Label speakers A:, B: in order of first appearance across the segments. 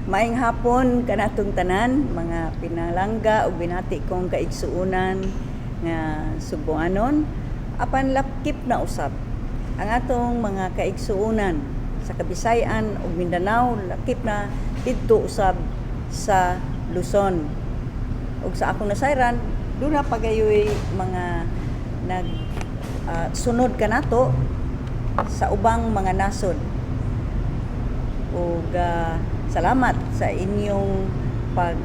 A: Maayong hapon kanatong tanan, mga pinalangga o binati kong kaigsuunan nga Cebuanon. Apan lakip na usab ang atong mga kaigsuunan sa Kabisayan ug Mindanao, lakip na didto usab sa Luzon. Ug sa akong nasayran, doon na pagayoy mga sunod kanato sa ubang mga nasod. Ug salamat sa inyong pag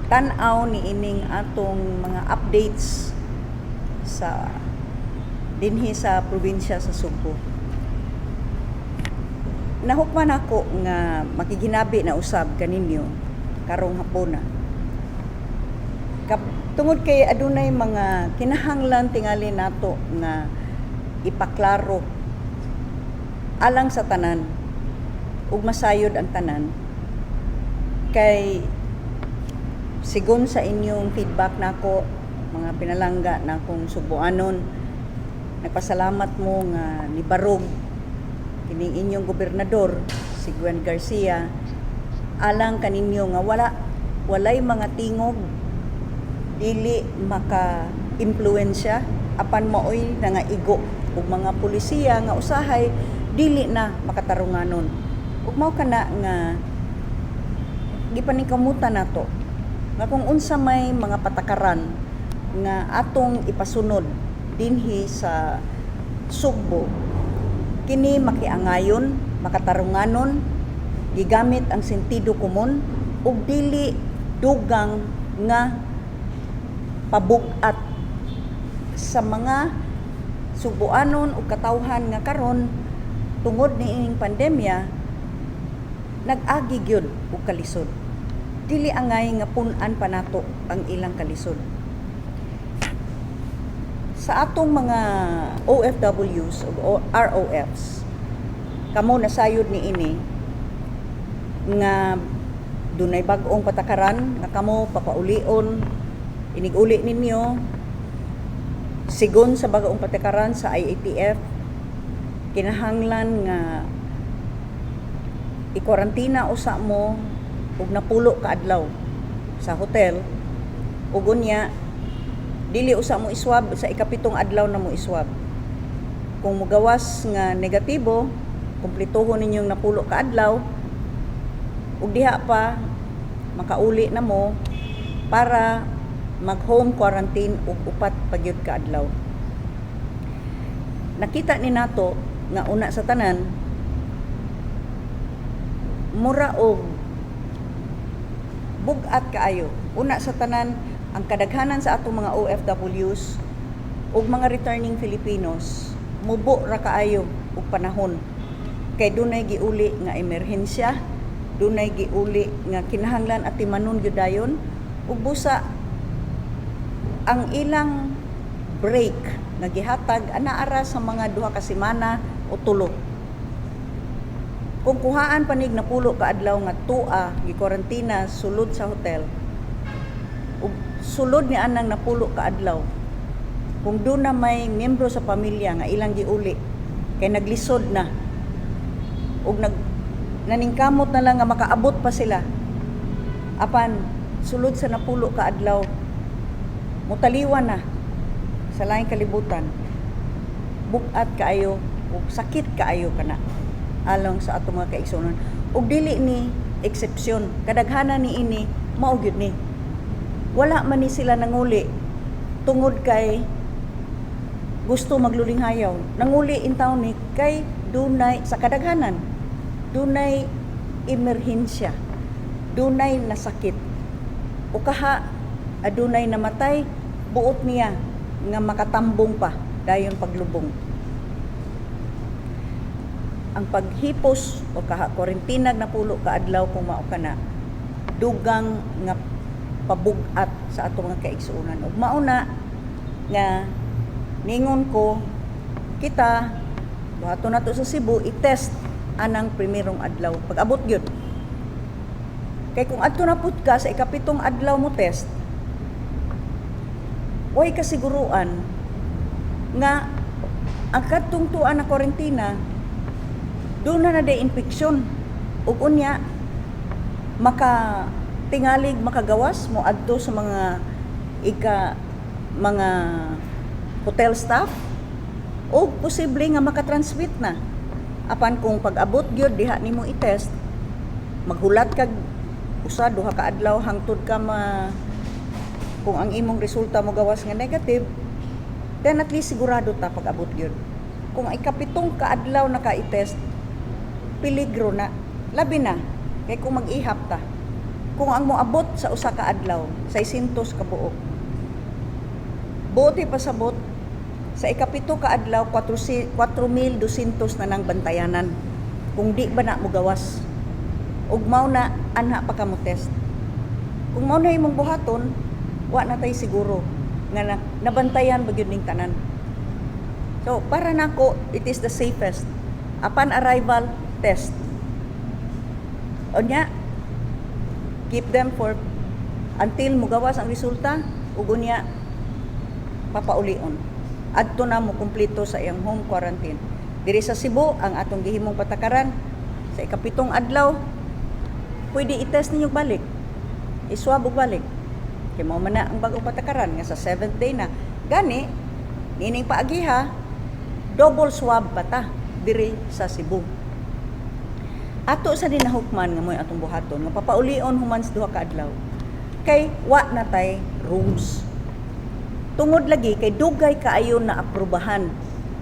A: tan-aw ni ining atong mga updates sa dinhi sa probinsya sa Cebu. Nahukman ako nga makiginabi na usab kaninyo karong hapuna. Tungod kay adunay mga kinahanglan tingali nato nga ipaklaro alang sa tanan ug masayod ang tanan, kay sigon sa inyong feedback nako mga pinalangga na kung Cebuanon, nagpasalamat mo nga nibarog kining inyong gobernador si Gwendolyn Garcia alang kaninyo nga walay mga tingog, dili maka-impluwensya apan maoy nga igo ug mga pulisiya nga usahay dili na makatarunganon. Ug mao kana nga gipaningkamutan nato nga kung unsa may mga patakaran nga atong ipasunod dinhi sa Cebu, kini makiangayon, makatarunganon, gigamit ang sentido komon ug dili dugang nga pabug-at sa mga Cebuanon ug katawhan nga karon tungod niining pandemya nag-agi gyud og kalisod. Dili angay nga pun-an pa nato ang ilang kalisod. Sa atong mga OFWs o ROFs, kamo nasayod ni ini nga dunay bag-ong patakaran nga kamo papaulion, inig-uli ninyo sigon sa bag-ong patakaran sa IATF, kinahanglan nga i-quarantina usa mo ug napulo ka adlaw sa hotel ug unya dili usa mo iswab sa ikapitong adlaw na mo iswab. Kung mogawas nga negatibo, kumplituhon ninyong napulo ka adlaw ug diha pa makauli na mo para mag home quarantine ug upat pagyud ka adlaw. Nakita ni nato nga una sa tanan mura og bug-at kaayo. Una sa tanan, ang kadaghanan sa atong mga OFWs ug mga returning Filipinos mubo ra kaayo og panahon kay dunay giuli nga emerhensya, dunay giuli nga kinahanglan atimanon gyud dayon ug busa ang ilang break nga gihatag anaara sa mga duha ka semana o tulo. Kung kuhaan panig napulo ka adlaw nga tua gi-quarantina sulod sa hotel ug sulod ni anang napulo ka adlaw, kung doon na may miyembro sa pamilya nga ilang giuli kay naglisod na ug naningkamot na lang nga makaabot pa sila apan sulod sa napulo ka adlaw mutaliwan na sa laing kalibutan, bug-at kaayo ug sakit kaayo kana along sa atong mga kaigsuonan. Ug dili ni eksepsyon, kadaghanan ni ini mao gyud ni. Wala man ni sila nanguli tungod kay gusto maglulinghayaw. Nanguli in taon ni kay dunay sa kadaghanan, dunay emerhensya, dunay nasakit. O kaha adunay namatay, buot niya nga makatambong pa dayon paglubong. Ang paghipos o kaha-quarantinag na pulo ka adlaw kung mao kana dugang nga pabug-at sa atong mga kaigsuonan. Ug mao na nga ningon ko kita buhaton nato sa Cebu i-test anang primerong adlaw pag abot gyud. Kay kung adto na pud ka sa ikapitong adlaw mo test, way kasiguruan nga ang katungtuan na kwarentina doon na day infeksyon ug unya tingalig makagawas mo adto sa mga mga hotel staff o posible nga makatransmit na apan kung pag-abot gyud diha nimo i-test maghulat kag usa duha ka adlaw hangtod ka kung ang imong resulta mo gawas nga negative, then at least sigurado ta pag-abot gyud. Kung ay kapitong ka adlaw na ka i-test, peligro na, labi na kay kung mag-ihap ta. Kung ang moabot sa usa ka adlaw, 600 ka buok. Buti pasabot sa ikapito ka adlaw 4,200 na nang bantayanan. Kung di ba na mo gawas. Ug mao na anha pa ka mo test. Kung mao na imong buhaton, wa na tay siguro nga nabantayan ba gyud ning tanan. So para nako it is the safest. Upon arrival, test. Unya keep them for until mugawas ang resulta ug unya papaulion. Adto na mo kumpleto sa iyang home quarantine. Diri sa Cebu ang atong gihimong patakaran sa ikapitong adlaw pwede i-test ninyo balik. Iswab og balik. Kay mao man na ang bagong patakaran nga sa 7th day na. Gani nining paagiha double swab pa ta diri sa Cebu. Ato sa dinahukman nga moy atong buhaton nga papaulion human sa duha ka adlaw. Kay wa na tay rooms. Tungod lagi kay dugay kaayo na aprubahan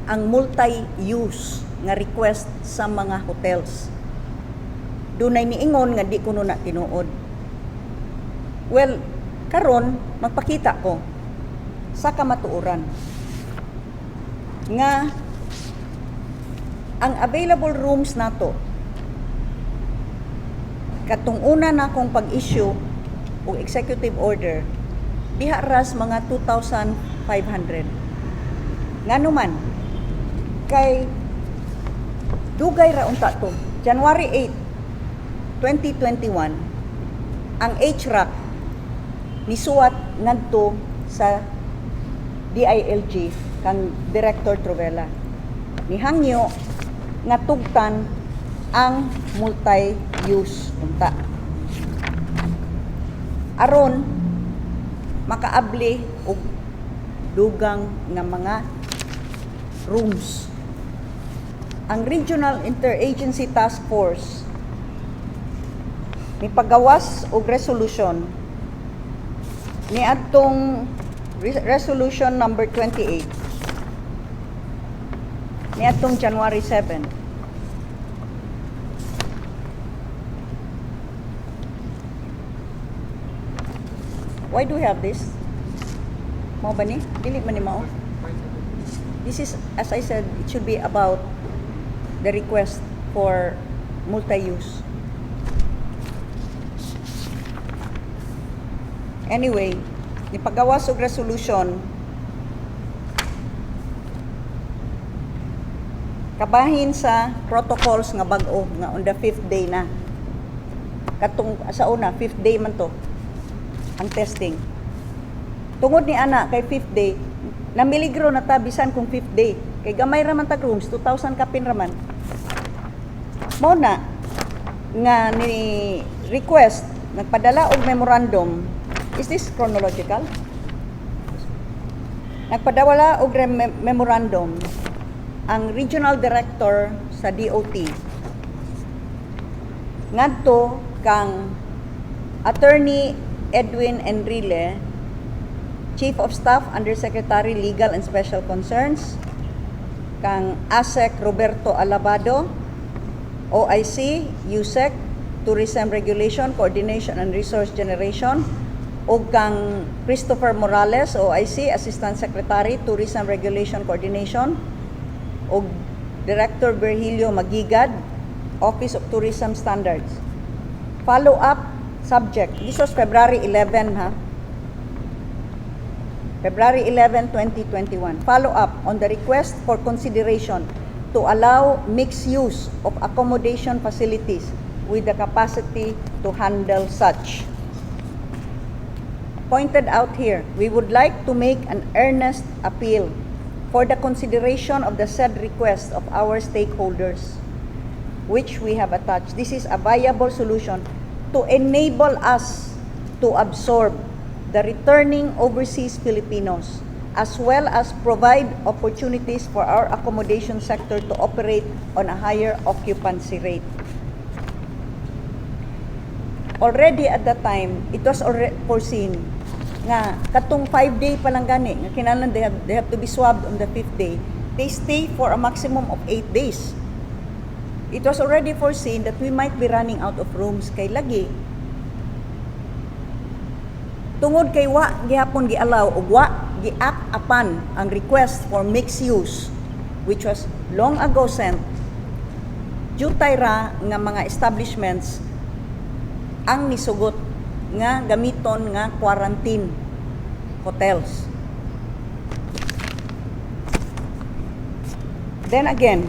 A: ang multi-use nga request sa mga hotels. Dunay niingon nga di kuno na tinuod. Well, karon magpakita ko sa kamatuoran nga ang available rooms nato katong una na kong pag-issue o executive order diha ras mga 2,500. Ngano man kay dugay ra unta to. January 8, 2021 ang HRAC nisuwat ngadto sa DILG kang Director Trovela. Nihangyo nga tugtan ang multi-use unta. Aron makaabli og dugang nga mga rooms. Ang Regional Interagency Task Force ni pagawas og resolution ni adtong resolution number 28 ni adtong January 7. Why do we have this? Mao ba ni? Dili man ni mao. This is, as I said, it should be about the request for multi-use. Anyway, nipagawas og resolution kabahin sa protocols nga bag-o nga on the 5th day na. Katong sa una, 5th day man to ang testing. Tungod ni ana kay 5th day, namiligro na ta bisan kung 5th day. Kay gamay ra man tag rooms, 2,000 kapin ra man. Mao na nga ni request nagpadala og memorandum. Is this chronological? Nagpadawala og memorandum ang Regional Director sa DOT ngadto kang Attorney Edwin Enrile, Chief of Staff, Undersecretary Legal and Special Concerns, kang ASEC Roberto Alabado, OIC, USEC, Tourism Regulation, Coordination and Resource Generation, o kang Christopher Morales, OIC, Assistant Secretary, Tourism Regulation Coordination, o Director Virgilio Magigad, Office of Tourism Standards. Follow-up subject. This was February 11, ha? February 11, 2021. Follow-up on the request for consideration to allow mixed use of accommodation facilities with the capacity to handle such. Pointed out here, we would like to make an earnest appeal for the consideration of the said request of our stakeholders. which we have attached. This is a viable solution to enable us to absorb the returning overseas Filipinos, as well as provide opportunities for our accommodation sector to operate on a higher occupancy rate. Already at that time, it was already foreseen nga katong 5-day pa lang gani nga kinahanglan they have to be swabbed on the 5th day. They stay for a maximum of 8 days. It was already foreseen that we might be running out of rooms kay lagi tungod kay wa gihapon gialaw ug wa gi-act upon ang request for mixed use which was long ago sent. Jutay ra nga mga establishments ang nisugot nga gamiton nga quarantine hotels. Then again,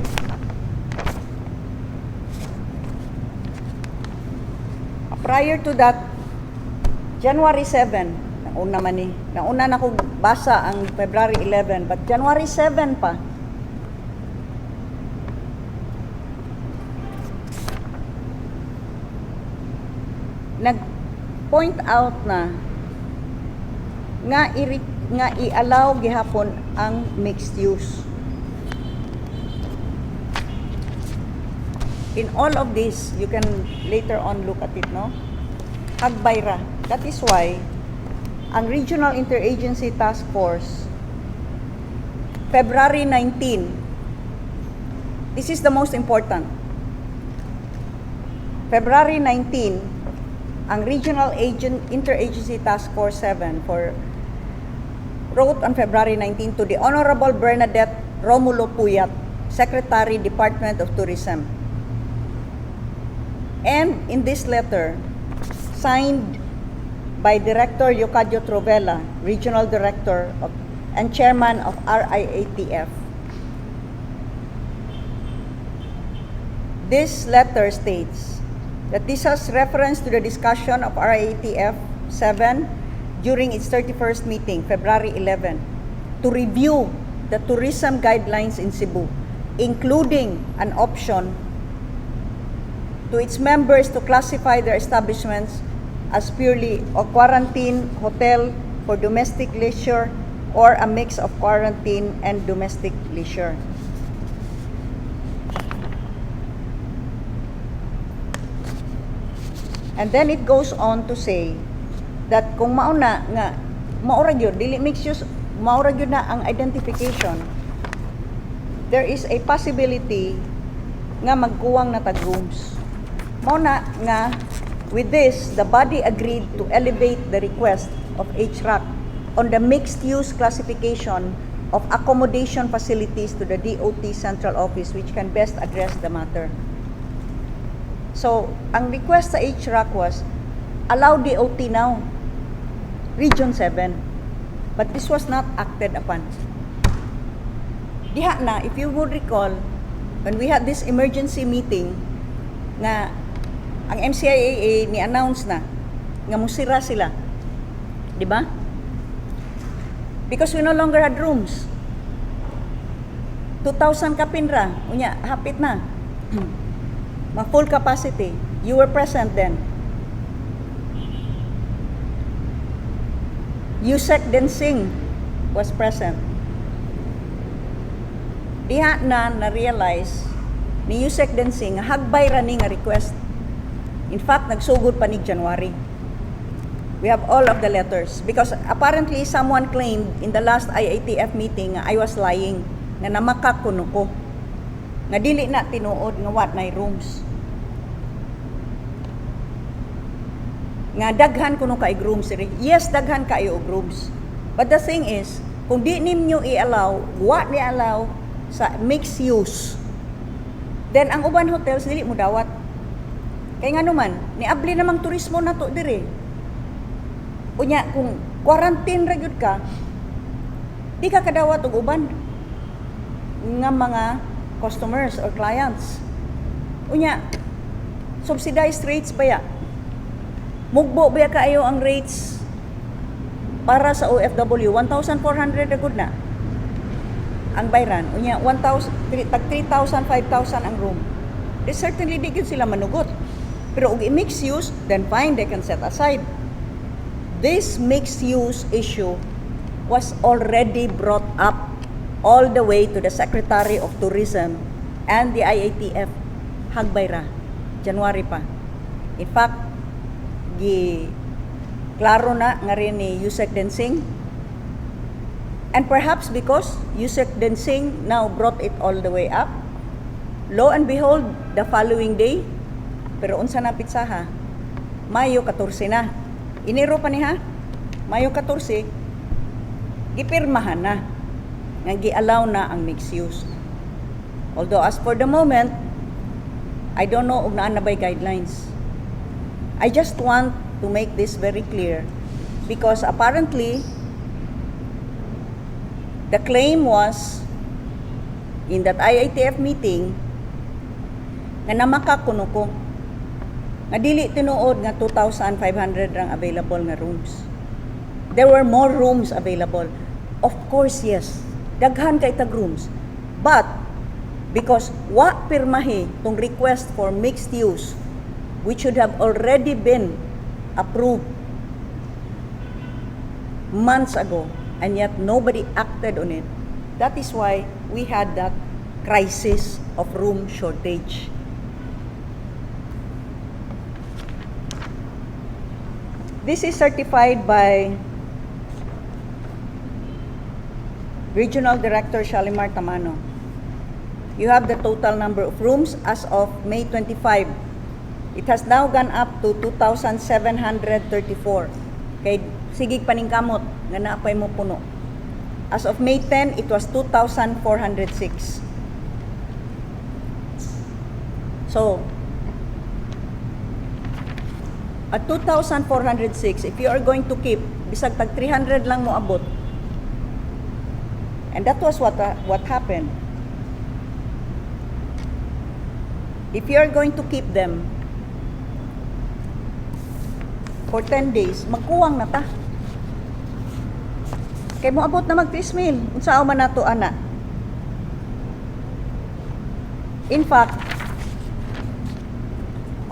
A: prior to that, January 7, nauna na ko basa ang February 11, but January 7 pa, nag-point out na nga i-allow gihapon ang mixed use. In all of this, you can later on look at it, no? Hagbayra. That is why ang Regional Interagency Task Force, February 19, this is the most important. February 19, ang Regional Interagency Task Force 7 wrote on February 19 to the Honorable Bernadette Romulo Puyat, Secretary, Department of Tourism. And in this letter, signed by Director Yocadio Trovella, Regional Director and Chairman of RIATF. This letter states that this has reference to the discussion of RIATF 7 during its 31st meeting, February 11, to review the tourism guidelines in Cebu, including an option to its members to classify their establishments as purely a quarantine hotel for domestic leisure or a mix of quarantine and domestic leisure. And then it goes on to say that kung mauna nga maura gyud dili mixed use, maura gyud na ang identification, there is a possibility nga magkuwang na tag rooms. Mauna nga with this, the body agreed to elevate the request of HRAC on the mixed-use classification of accommodation facilities to the DOT Central Office, which can best address the matter. So, ang request sa HRAC was, allow DOT now, Region 7. But this was not acted upon. Diha na, if you would recall, when we had this emergency meeting, nga ang MCIAA ni-announce na nga musira sila. Di ba? Because we no longer had rooms. 2,000 kapinra. Unya, hapit na. Ma-full capacity. You were present then. Yusek Densing was present. Diha na-realize ni Yusek Densing hagbay ra ni nga request. In fact, nagsugod pa ni January. We have all of the letters. Because apparently, someone claimed in the last IATF meeting nga I was lying, nga namakak kuno ko. Nga dili na tinuod nga what na rooms. Nga daghan kuno ka rooms. Yes, daghan kayo og rooms. But the thing is, kung di ninyo i-allow, what ni-allow sa mixed use, then ang uban hotels dili mo dawat. Kaya nga naman, niabli namang turismo na to dire. Unya, kung quarantine ra gyud ka, di ka kadawat og uban nga mga customers or clients. Unya, subsidized rates ba ya? Mugbo ba kaayo ang rates para sa OFW? 1,400 ra gud na ang bayran. Unya, 1,000, tag 3,000, 5,000 ang room. certainly di gyud sila manugot. Pero ug i-mixed use, then fine, they can set aside. This mixed use issue was already brought up all the way to the Secretary of Tourism and the IATF hagbay ra, January pa. In fact, klaro na nga rin ni Yusek Densing. And perhaps because Yusek Densing now brought it all the way up, lo and behold, the following day, pero unsa na pitsaha, Mayo 14 na. Enero pa niha, Mayo 14, gipirmahan na, nga gi-allow na ang mixed use. Although as for the moment, I don't know kung naan na ba'y guidelines. I just want to make this very clear because apparently the claim was in that IATF meeting na namakakuno ko nga dili tinuod nga 2,500 rang available nga rooms. There were more rooms available. Of course, yes. Daghan kay tag rooms. But because wa pirmahi tong request for mixed use, which should have already been approved months ago, and yet nobody acted on it. That is why we had that crisis of room shortage. This is certified by Regional Director Shalimar Tamano. You have the total number of rooms as of May 25. It has now gone up to 2,734. Kay sigig paningkamot nga naapay mo puno. As of May 10, it was 2,406. So, at 2,406, if you are going to keep, bisag tag 300 lang mo abot. And that was what happened. If you are going to keep them for 10 days, magkuwang na ta. Kay mo abot na mag-3,000. Unsao man nato ana. In fact,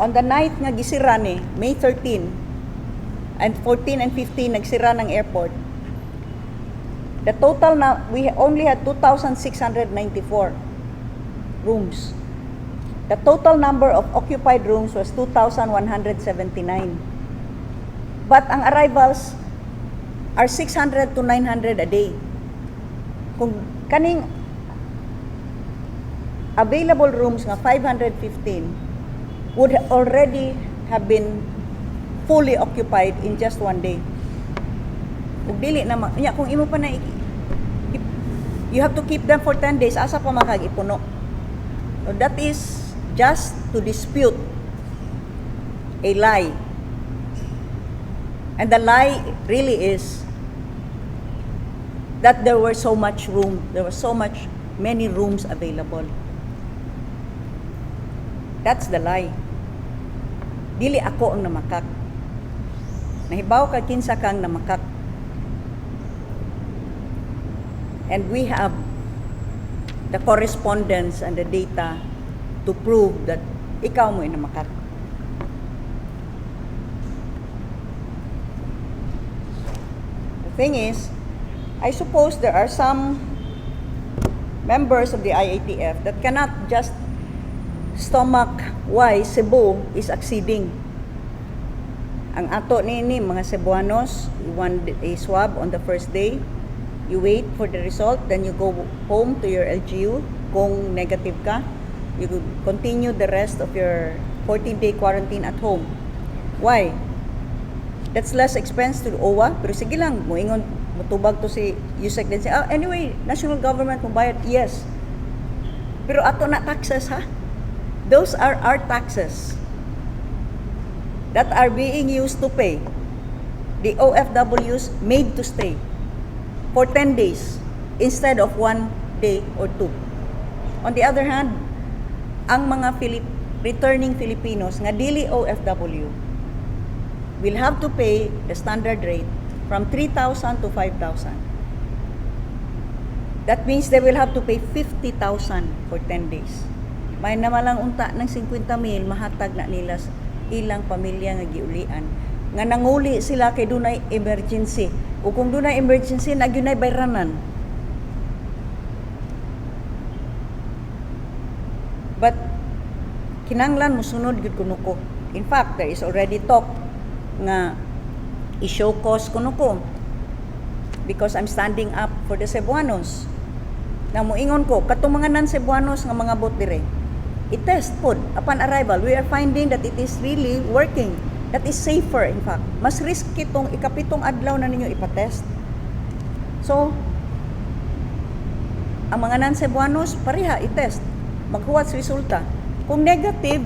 A: on the night nga gisira ni May 13 and 14 and 15 nagsira ng airport, the total na we only had 2,694 rooms. The total number of occupied rooms was 2,179. But ang arrivals are 600 to 900 a day. Kung kaning available rooms nga 515 would already have been fully occupied in just one day. Kung dili na kung imo pa na you have to keep them for 10 days, asa pa makagipuno. So that is just to dispute a lie. And the lie really is that there were so much room, there was so many rooms available. That's the lie. Dili ako ang namakak. Nahibaw ka kinsa kang namakak. And we have the correspondence and the data to prove that ikaw mo namakak. The thing is, I suppose there are some members of the IATF that cannot just stomach why Cebu is acceding. Ang ato nini mga Cebuanos, you want a swab on the first day, you wait for the result, then you go home to your LGU. Kung negative ka, you could continue the rest of your 14-day quarantine at home. Why? That's less expense to OWA, pero sige lang, moingon, matubag to si Yusek din siya. Anyway, national government mo bayad, yes. Pero ato na taxes, ha? Those are our taxes that are being used to pay the OFWs made to stay for 10 days instead of 1 day or 2. On the other hand, ang mga returning Filipinos nga dili OFW will have to pay the standard rate from 3,000 to 5,000. That means they will have to pay 50,000 for 10 days. May namalang unta ng 50,000 mahatag na nila sa ilang pamilya nga giulian. Nga nanguli sila kay dunay emergency. O kung dunay emergency, nagyunay bayranan. But kinanglan mo sunod gud kuno ko. In fact, there is already talk nga i-show cause kuno ko because I'm standing up for the Cebuanos. Na moingon ko katong mga non-Cebuanos nga mga bot dire. I-test pod upon arrival. We are finding that it is really working. That is safer in fact. Mas risky tong ikapitong adlaw na ninyo ipatest. So ang mga non-Cebuanos pareha i-test. Maghuwat sa resulta. Kung negative,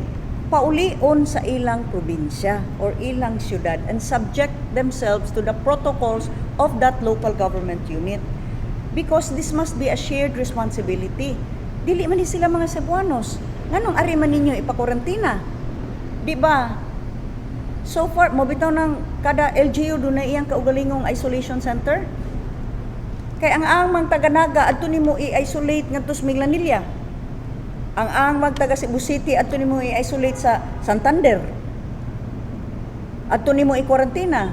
A: paulion sa ilang probinsya or ilang syudad and subject themselves to the protocols of that local government unit. Because this must be a shared responsibility. Dili man ni sila mga Cebuanos. Nganong ari man ninyo ipakorantina? Di ba? So far, mabitaw ng kada LGU doon na iyang kaugalingong isolation center. Kaya ang magtaganaga adto nimo i-isolate ngadto sa Miglanilla. Ang magtaga Cebu City adto nimo i-isolate sa Santander. Adto nimo i-quarantena.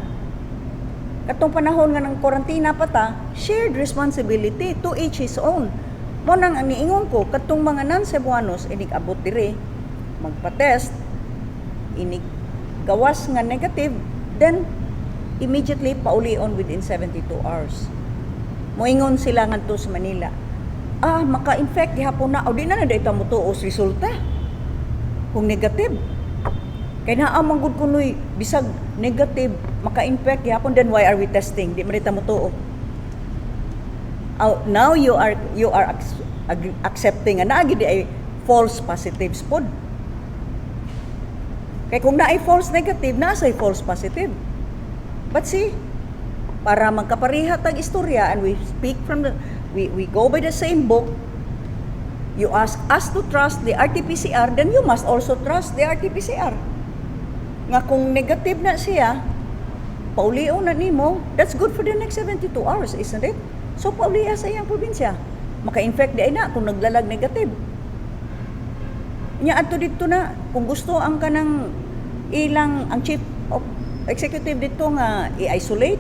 A: Katong panahon nga ng quarantena pa ta, shared responsibility to each his own. Mo nang ang niingon ko katong mga non-Cebuanos inig abot dire magpa-test inig gawas nga negative, then immediately paulion within 72 hours. Moingon sila ngadto sa Manila. Maka-infect gihapon na o di na dayta mo tuos resulta. Kung negative. Kay naa man gud kunoy bisag negative maka-infect gihapon, then why are we testing? Di man dayta mo tuo. Now you are accepting na gid ay false positives pod. Kay kung naay false negative, naasay false positive. But see, para magkapareha tag istorya and we speak from we go by the same book. You ask us to trust the RT-PCR, then you must also trust the RT-PCR. Nga kung negative na siya, paulion na nimo, that's good for the next 72 hours, isn't it? So pauliya sa iyang probinsya. Maka-infect di ay na kung naglalag negative. Nya adto dito na kung gusto ang kanang ilang ang chief of executive dito nga i-isolate,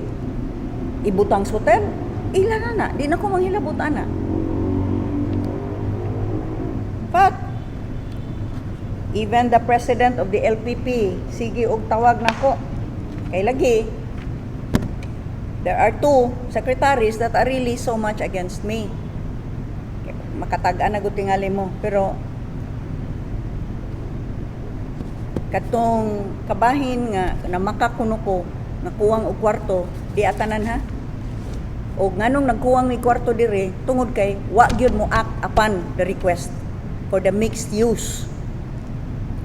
A: ibutang sa hotel, ila na, di na ko manghilabot ana. But even the president of the LPP, sige og tawag nako. Kay lagi there are two secretaries that are really so much against me. Makatag-an na gud tingali mo, pero katong kabahin nga namakakuno ko nga kuwang og kwarto di atanan ha. O nganong nagkuwang ni kwarto dire tungod kay wa gyud mo act upon the request for the mixed use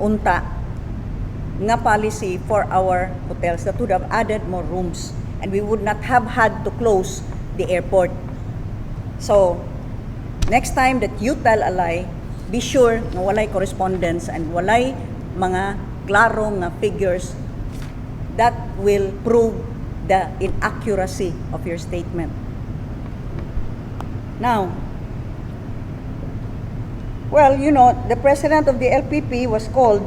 A: unta nga policy for our hotels that would have added more rooms and we would not have had to close the airport. So next time that you tell a lie, be sure nga walay correspondence and walay mga klaro nga figures that will prove the inaccuracy of your statement. Now, well, you know, the president of the LPP was called,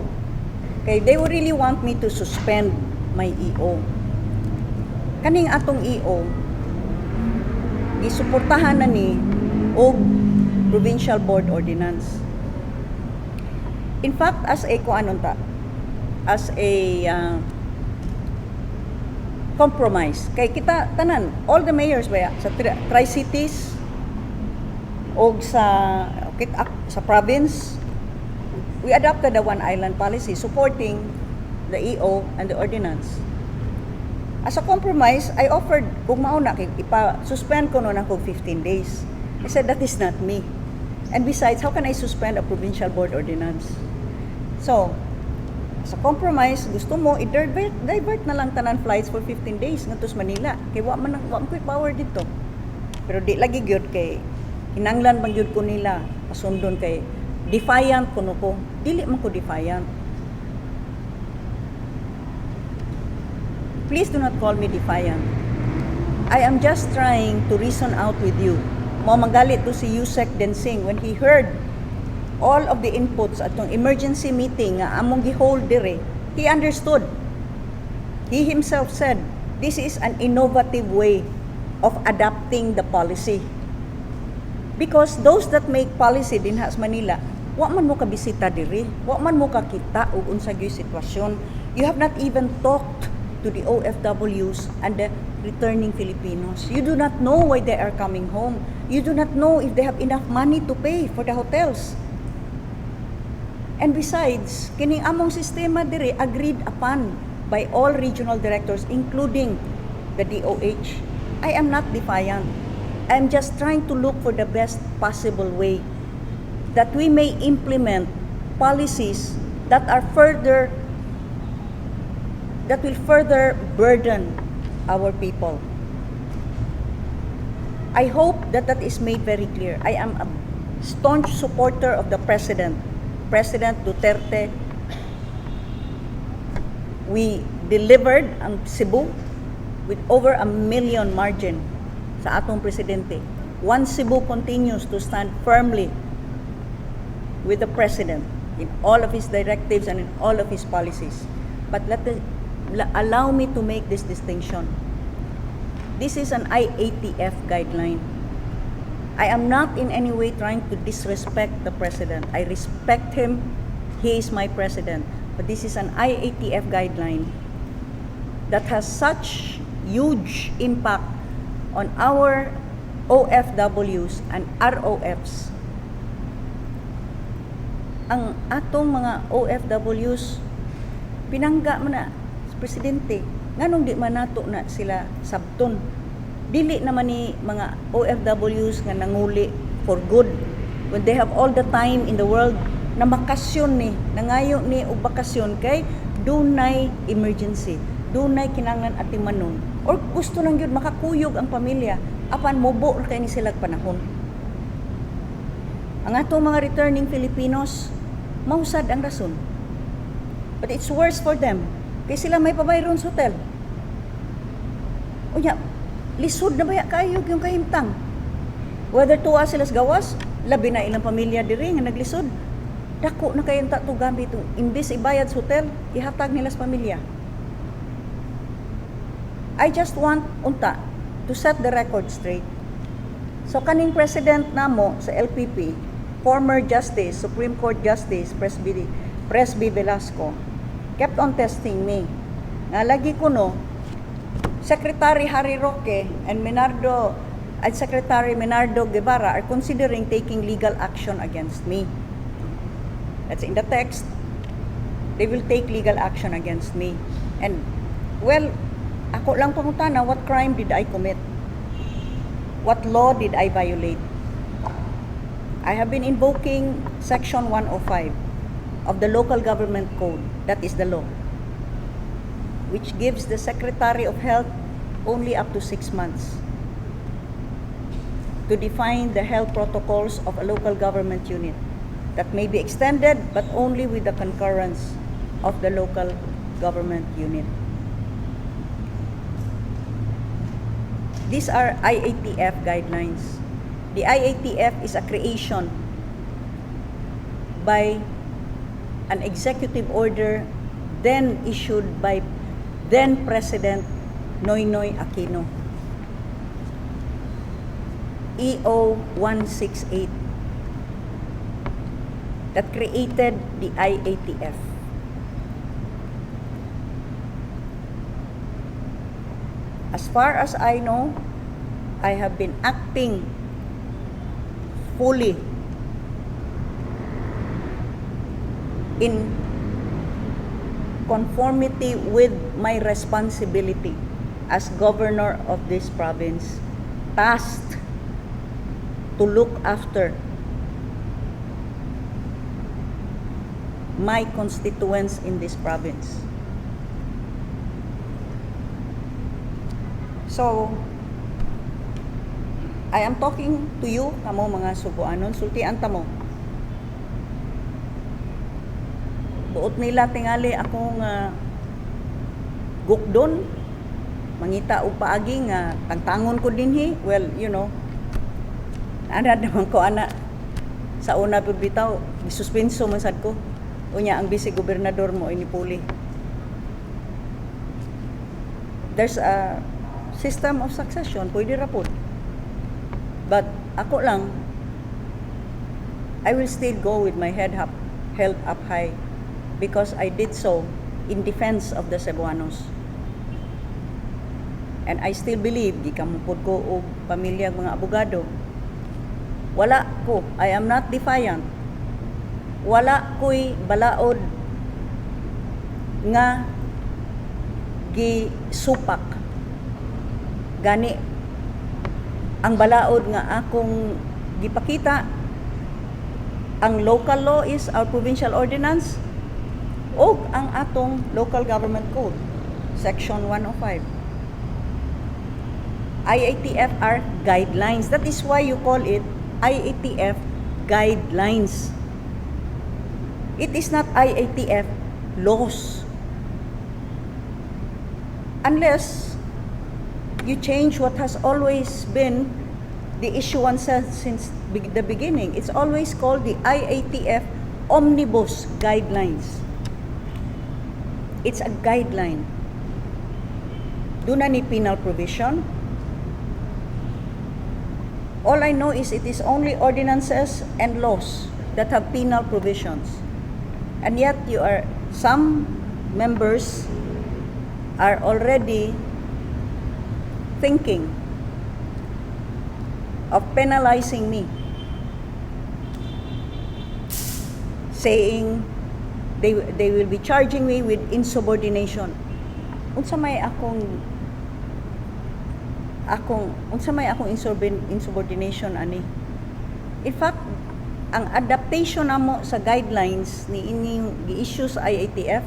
A: kay they would really want me to suspend my EO. Kaning atong EO, gisuportahan na ni og provincial board ordinance. In fact, as a compromise kay kita tanan all the mayors ba sa tri-cities o sa province, we adopted the one island policy supporting the EO and the ordinance. As a compromise, I offered kung mauna kay ipa-suspend ko no kung 15 days. I said that is not me, and besides, how can I suspend a provincial board ordinance? So sa compromise, gusto mo i-divert na lang tanan flights for 15 days ngadto sa Manila. Kay wa man ko'y power dito. Pero di lagi gyud kay kinanglan man gyud ko nila pasundon kay defiant kuno ko. Dili man ko defiant. Please do not call me defiant. I am just trying to reason out with you. Mo magalit to si Yusek Densing when he heard all of the inputs at yung emergency meeting nga among gihold dire, he understood. He himself said, this is an innovative way of adapting the policy. Because those that make policy din sa Manila, wa man mo kabisita diri, wa man mo kakita og unsa gyud sitwasyon. You have not even talked to the OFWs and the returning Filipinos. You do not know why they are coming home. You do not know if they have enough money to pay for the hotels. And besides, kining among sistema diri agreed upon by all regional directors, including the DOH. I am not defiant. I am just trying to look for the best possible way that we may implement policies that will further burden our people. I hope that is made very clear. I am a staunch supporter of the President Duterte. We delivered ang Cebu with over 1 million margin sa atong presidente. One Cebu continues to stand firmly with the President in all of his directives and in all of his policies. But allow me to make this distinction. This is an IATF guideline. I am not in any way trying to disrespect the President. I respect him. He is my President. But this is an IATF guideline that has such huge impact on our OFWs and ROFs. Ang atong mga OFWs, pinangga man na sa Presidente. Nganong di man nato na sila sabton? Dili naman ni mga OFWs nga nanguli for good when they have all the time in the world na makasyon ni, nangayo ni og bakasyon kay dunay emergency, dunay kinahanglan atimanon or gusto lang gyud makakuyog ang pamilya apan mubo ra kay ni sila panahon. Ang atong mga returning Filipinos mausad ang rason. But it's worse for them kay sila may pabayron sa hotel. Unya, lisod na baya kayo yung kahimtang. Whether tuwa sila sa gawas, labi na ilang pamilya diri nga naglisod. Dako na kayo to gamit ito. Imbis ibayad sa hotel, ihatag nila sa pamilya. I just want, unta, to set the record straight. So kaning president namo sa LPP, former Justice, Supreme Court Justice, Presby Velasco, kept on testing me. Nga lagi ko no, Secretary Harry Roque and Secretary Menardo Guevara are considering taking legal action against me. That's in the text. They will take legal action against me. And, well, ako lang pangutana, what crime did I commit? What law did I violate? I have been invoking Section 105 of the Local Government Code, that is the law, which gives the Secretary of Health only up to 6 months to define the health protocols of a local government unit that may be extended but only with the concurrence of the local government unit. These are IATF guidelines. The IATF is a creation by an executive order then issued by then President Noynoy Aquino. EO 168 that created the IATF. As far as I know, I have been acting fully in conformity with my responsibility as governor of this province, tasked to look after my constituents in this province. So, I am talking to you, kamo mga Subuanon, sultian ta mo. Buot nila tingali akong gukdon, mangita og paagi nga tangtangon ko dinhi. Well, you know, ana naman ko ana Sa una pud bitaw, gisuspenso man sad ko. Unya ang vice gobernador mo inipuli. There's a system of succession, pwede ra pod. But ako lang, I will still go with my head held up high because I did so in defense of the Cebuanos. And I still believe, gikamupod ko og pamilyang mga abogado, wala ko, I am not defiant. Wala ko'y balaod nga gisupak. Gani, ang balaod nga akong gipakita, ang local law is our provincial ordinance o ang atong local government code, section 105. IATF are guidelines. That is why you call it IATF guidelines. It is not IATF laws. Unless you change what has always been the issuance since the beginning. It's always called the IATF Omnibus Guidelines. It's a guideline. Doon na ni penal provision. All I know is it is only ordinances and laws that have penal provisions. And yet some members are already thinking of penalizing me, saying they will be charging me with insubordination. Unsa may akong insubordination ani? In fact, ang adaptation namo sa guidelines ni inyong gi-issue sa IATF,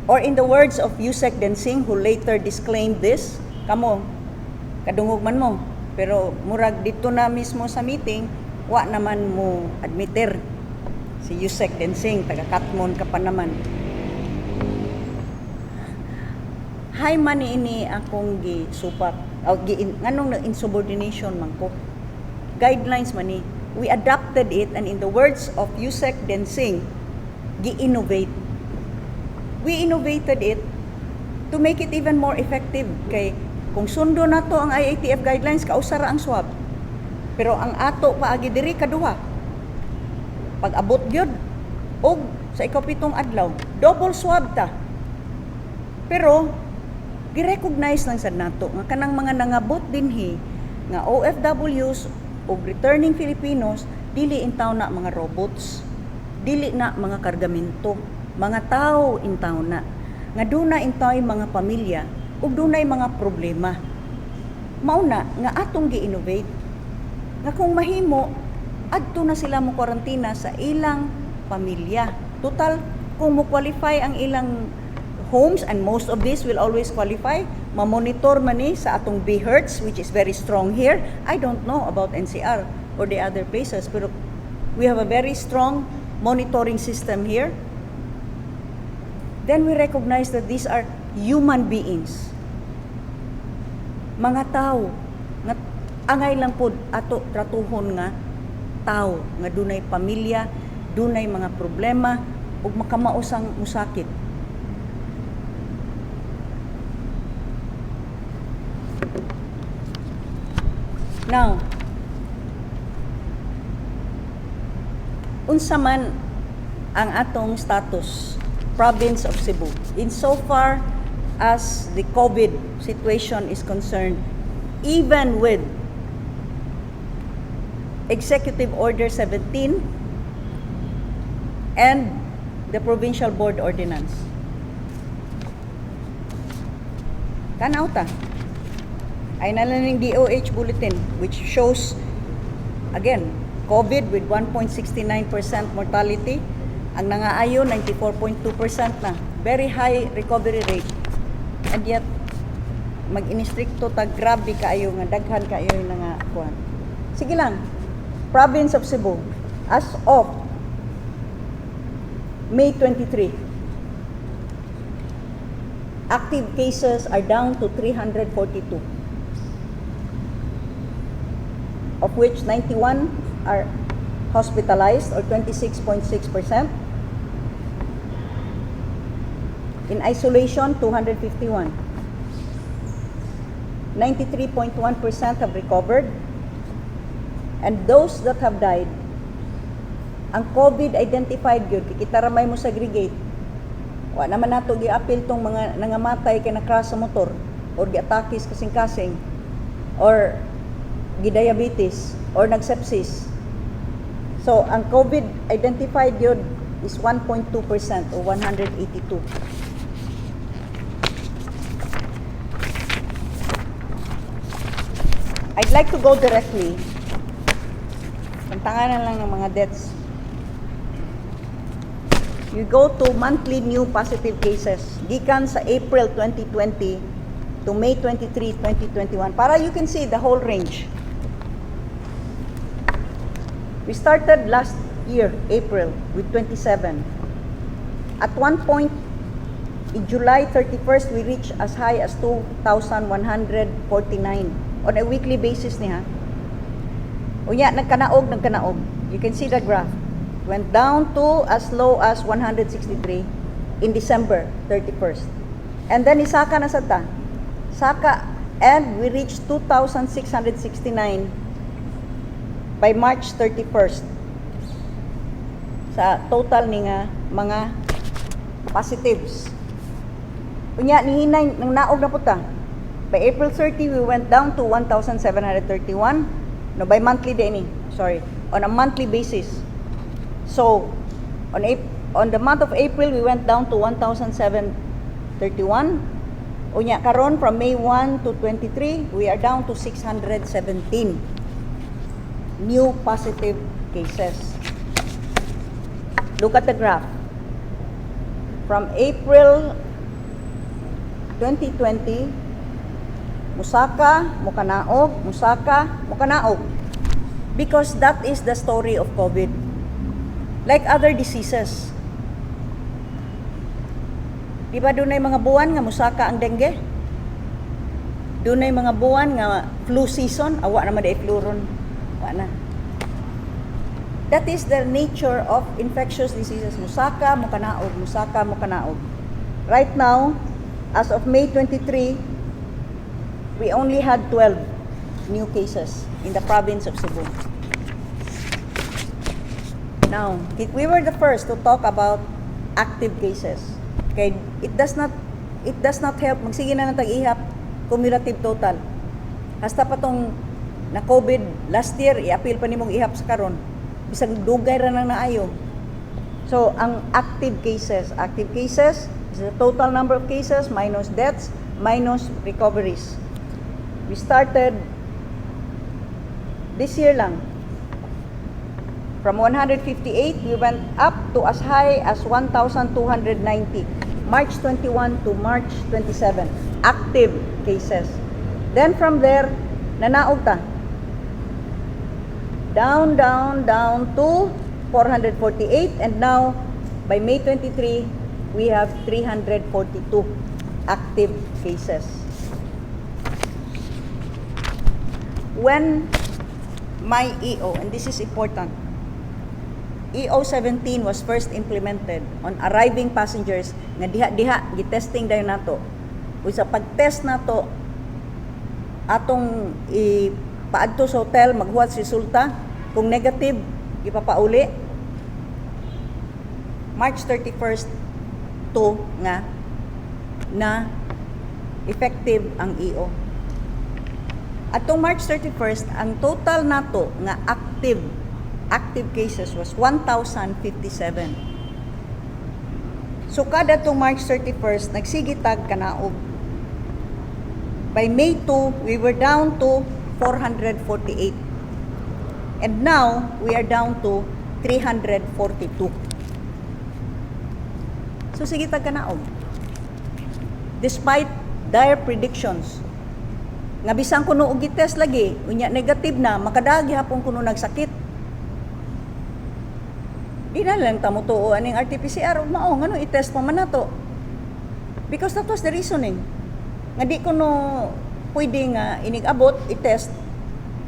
A: or in the words of Yusek Densing, who later disclaimed this, kamo kadungog man mo, pero murag dito na mismo sa meeting, wa naman mo admitter si Yusek Densing, taga-Katmon ka pa naman. Hay man ini akong gisupak, nganong na insubordination man ko. Guidelines man ni. We adopted it, and in the words of Yusek Densing, gi-innovate. We innovated it to make it even more effective. Kay kung sundo na to ang IATF guidelines, kausara ang swab. Pero ang ato paagi diri kaduha. Pag abot gyud og sa ikapitong adlaw, double swab ta. Pero gi-recognize lang sad nato nga kanang mga nangabot dinhi nga OFWs o returning Filipinos, dili intaw na mga robots, dili na mga kargamento, mga tao intaw na, nga duna intaw mga pamilya, ug dunay mga problema. Mauna nga atong gi-innovate, nga kung mahimo, adto na sila mo kwarantina sa ilang pamilya. Total, kung mo qualify ang ilang homes, and most of this will always qualify, mamonitor man ni sa atong BHERTS, which is very strong here. I don't know about NCR or the other places, pero we have a very strong monitoring system here. Then we recognize that these are human beings. Mga tao, nga angay lang pod ato tratuhon nga tao, nga dunay pamilya, dunay mga problema, ug makamausang musakit. Now, unsa man ang atong status, province of Cebu, insofar as the COVID situation is concerned, even with Executive Order 17 and the Provincial Board Ordinance. Tanaw ta. Ay nalaning DOH bulletin, which shows, again, COVID with 1.69% mortality. Ang nangaayo, 94.2% na. Very high recovery rate. And yet, mag-inistrikto ta, grabe kaayo nga, daghan kaayo yung nangakuan. Sige lang, Province of Cebu, as of May 23, active cases are down to 342. Of which 91 are hospitalized or 26.6%. In isolation, 251. 93.1% have recovered. And those that have died, ang COVID identified yun, kikita ramay mo segregate. Wa naman nato gi-apil tong mga nangamatay kay na-crash sa motor or gi-atakis kasing-kasing or gi-diabetes or nag-sepsis. So, ang COVID identified yun is 1.2% o 182. I'd like to go directly. Pantanganan lang ng mga deaths. You go to monthly new positive cases. Gikan sa April 2020 to May 23, 2021. Para you can see the whole range. We started last year, April, with 27. At one point, in July 31st, we reached as high as 2,149 on a weekly basis niya. Unya, nagkanaog. You can see the graph. Went down to as low as 163 in December 31st. And then isaka na sa ta. Saka, and we reached 2,669 by March 31st. Sa total ni nga mga positives. Unya, nihinay, nang naog na po ta. By April 30, we went down to 1,731. No, by monthly day ni. Sorry. On a monthly basis. So, on the month of April, we went down to 1,731. Unya, karon from May 1 to 23, we are down to 617 new positive cases. Look at the graph. From April 2020, musaka, mukanaog, musaka, mukanaog. Because that is the story of COVID. Like other diseases. Di ba doon ay mga buwan nga musaka ang dengue? Doon ay mga buwan nga flu season, awa naman day flu ron. Awa na. That is the nature of infectious diseases. Musaka, mukanaog, musaka, mukanaog. Right now, as of May 23, we only had 12 new cases in the province of Cebu. Now, we were the first to talk about active cases. Okay, it does not help magsige na ng tag-ihap cumulative total. Hasta pa tong na COVID last year, i-appeal pa nimong ihap sa karon. Bisag dugay ra nang naayo. So, ang active cases is the total number of cases minus deaths minus recoveries. We started this year lang. From 158, we went up to as high as 1,290. March 21 to March 27. Active cases. Then from there, nanaog ta. Down to 448. And now, by May 23, we have 342 active cases. When my EO, and this is important, EO 17 was first implemented on arriving passengers nga diha gitesting dayon nato. Ug sa pag-test nato atong ipaadto sa hotel maghuwat resulta kung negative ipapauli March 31st to nga na effective ang EO. Atong March 31st ang total nato nga active cases was 1,057. So kada tong March 31st, nagsigitag kanaog. By May 2, we were down to 448. And now, we are down to 342. So sigitag kanaog. Despite dire predictions, nga bisang kuno og gitest lagi, unya negative na, makadagi hapon kuno nagsakit. Di na lang tamutuo aning RT-PCR mao ngano i-test pa man nato. Because that was the reasoning. Nga di ko no pwede nga inig-abot i-test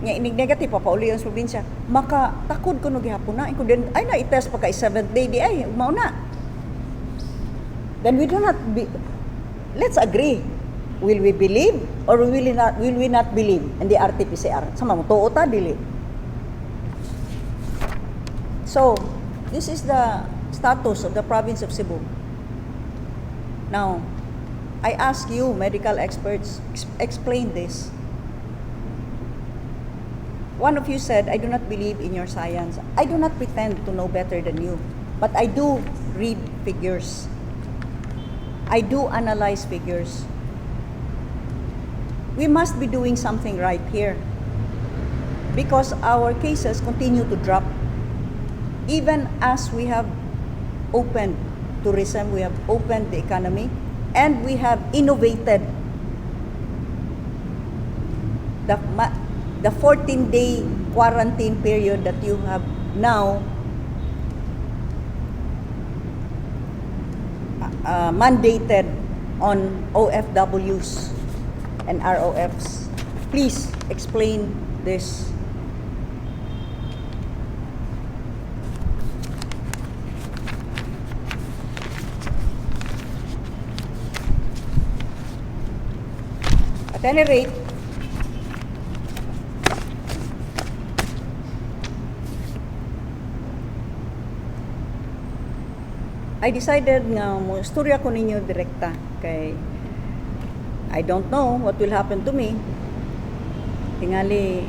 A: nga inig negative papauli ang probinsya, maka takod ko no gihapon na ko din ay na i-test pagka 7th day di ay mao na. Then we do not be, let's agree. Will we believe or will we not believe in the RT-PCR? Sama mo tuo ta dili. So, this is the status of the province of Cebu. Now, I ask you, medical experts, explain this. One of you said, I do not believe in your science. I do not pretend to know better than you, but I do read figures. I do analyze figures. We must be doing something right here because our cases continue to drop. Even as we have opened tourism, we have opened the economy, and we have innovated the 14-day quarantine period that you have now mandated on OFWs and ROFs. Please explain this. At any rate, I decided nga mo istorya ko ninyo direkta kay I don't know what will happen to me. Tingali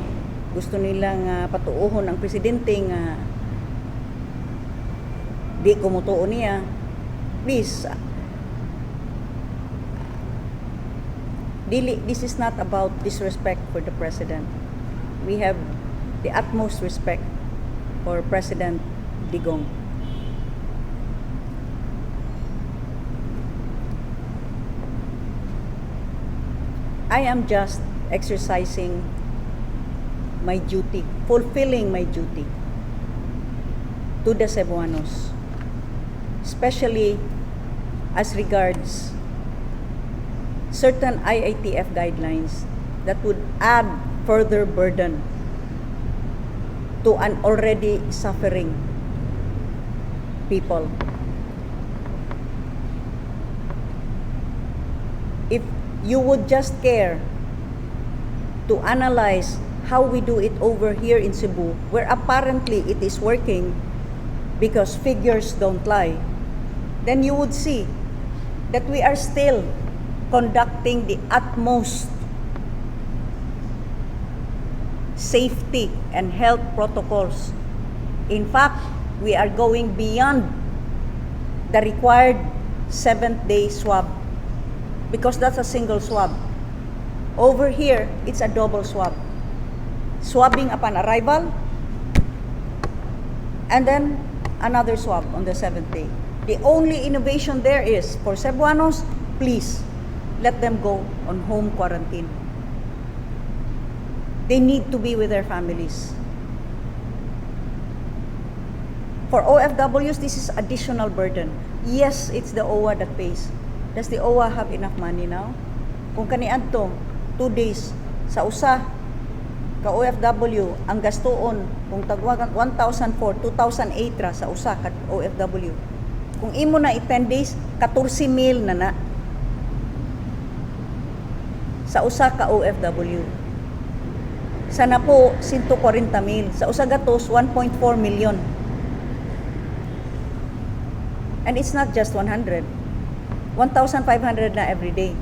A: gusto nilang patuuhon ang presidente nga di ko mutuo niya. Please, this is not about disrespect for the president. We have the utmost respect for President Digong. I am just exercising my duty, fulfilling my duty to the Cebuanos, especially as regards certain IITF guidelines that would add further burden to an already suffering people. If you would just care to analyze how we do it over here in Cebu, where apparently it is working because figures don't lie, then you would see that we are still conducting the utmost safety and health protocols. In fact, we are going beyond the required 7th-day swab because that's a single swab. Over here, it's a double swab. Swabbing upon arrival, and then another swab on the 7th day. The only innovation there is, for Cebuanos, please, let them go on home quarantine. They need to be with their families. For OFWs, this is additional burden. Yes, it's the OWA that pays. Does the OWA have enough money now? Kung kaniadto 2 days sa usa ka OFW ang gastuon kung tagwagan 1,004, 2,008 ra sa usa ka OFW. Kung imo na 10 days, 14,000 na sa usa ka OFW. Sana po 140,000 sa usa gatos 1.4 million. And it's not just 100. 1,500 na every day.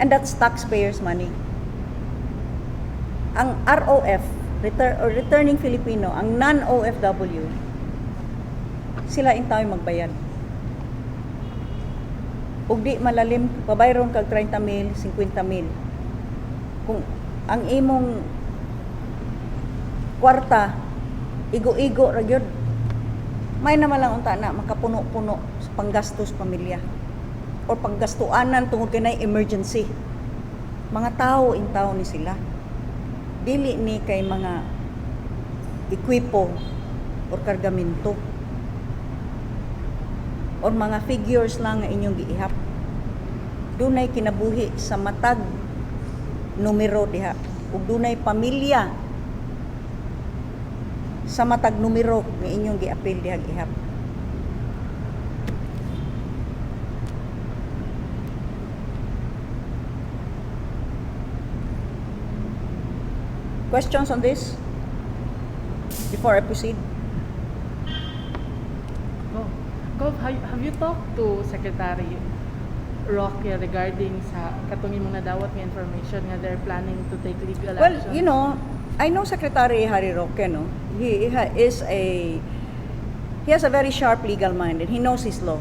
A: And that's taxpayers' money. Ang ROF, returning Filipino, ang non-OFW, sila intaw magbayad. Ug di malalim, pabayron kag 30,000, 50,000. Kung ang imong kwarta, igo-igo ra gyud, may naman lang unta na makapuno-puno sa panggastos pamilya o panggastuanan tungod kay emergency. Mga tao intaw ni sila. Dili ni kay mga ekwipo o kargamento o mga figures lang nga inyong giihap. Dunay kinabuhi sa matag numero diha. ug dunay pamilya sa matag numero nga inyong giapil dihang ihap. Questions on this before I proceed?
B: Gov, have you talked to Secretary Roque regarding sa katong imong nadawat nga information nga they're planning to take legal action?
A: Well, you know, I know Secretary Harry Roque, no? He has a very sharp legal mind and he knows his law.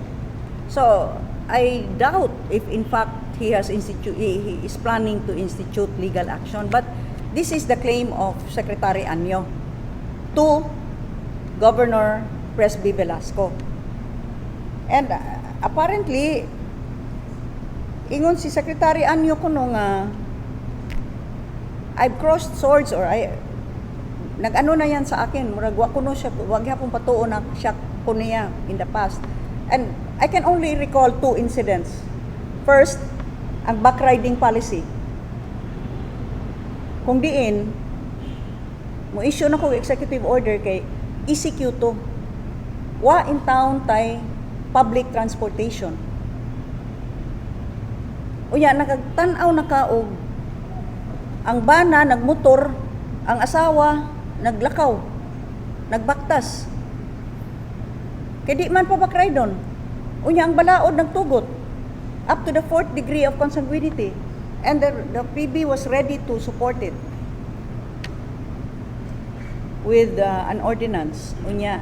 A: So, I doubt if in fact he is planning to institute legal action, but this is the claim of Secretary Anyo to Governor Presby Velasco. And apparently, ingon si Secretary Anyo kuno nga I've crossed swords or nag-ano na yan sa akin, murag wa kuno siya, wag hapon patuo na siya kuno in the past. And I can only recall 2 incidents. First, ang backriding policy. Kung diin, mo issue na ko executive order kay ECQ to. Wa in town tay public transportation. Unya nakagtan-aw na kaog ang bana nagmotor, ang asawa naglakaw, nagbaktas. Kay di man pa backridon. Unya ang balaod nagtugot up to the 4th degree of consanguinity, and the PB was ready to support it with an ordinance. Unya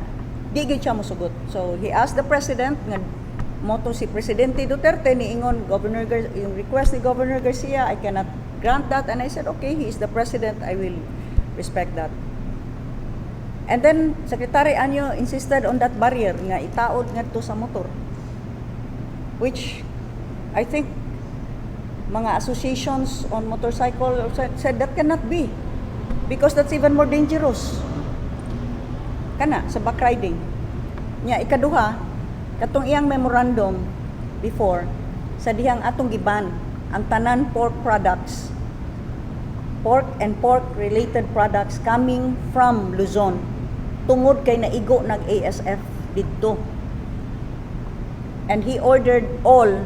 A: di gid siya mosugot. So he asked the president nga moto si Presidente Duterte niingon yung request ni Governor Garcia, I cannot grant that, and I said okay, he is the president, I will respect that. And then Secretary Anyo insisted on that barrier nga itaod ngadto sa motor, which I think mga associations on motorcycle said that cannot be because that's even more dangerous kana sa backriding nya. Ikaduha, katong iyang memorandum before sa dihang atong giban ang tanan pork and pork related products coming from Luzon tungod kay naigo nag ASF didto, and he ordered all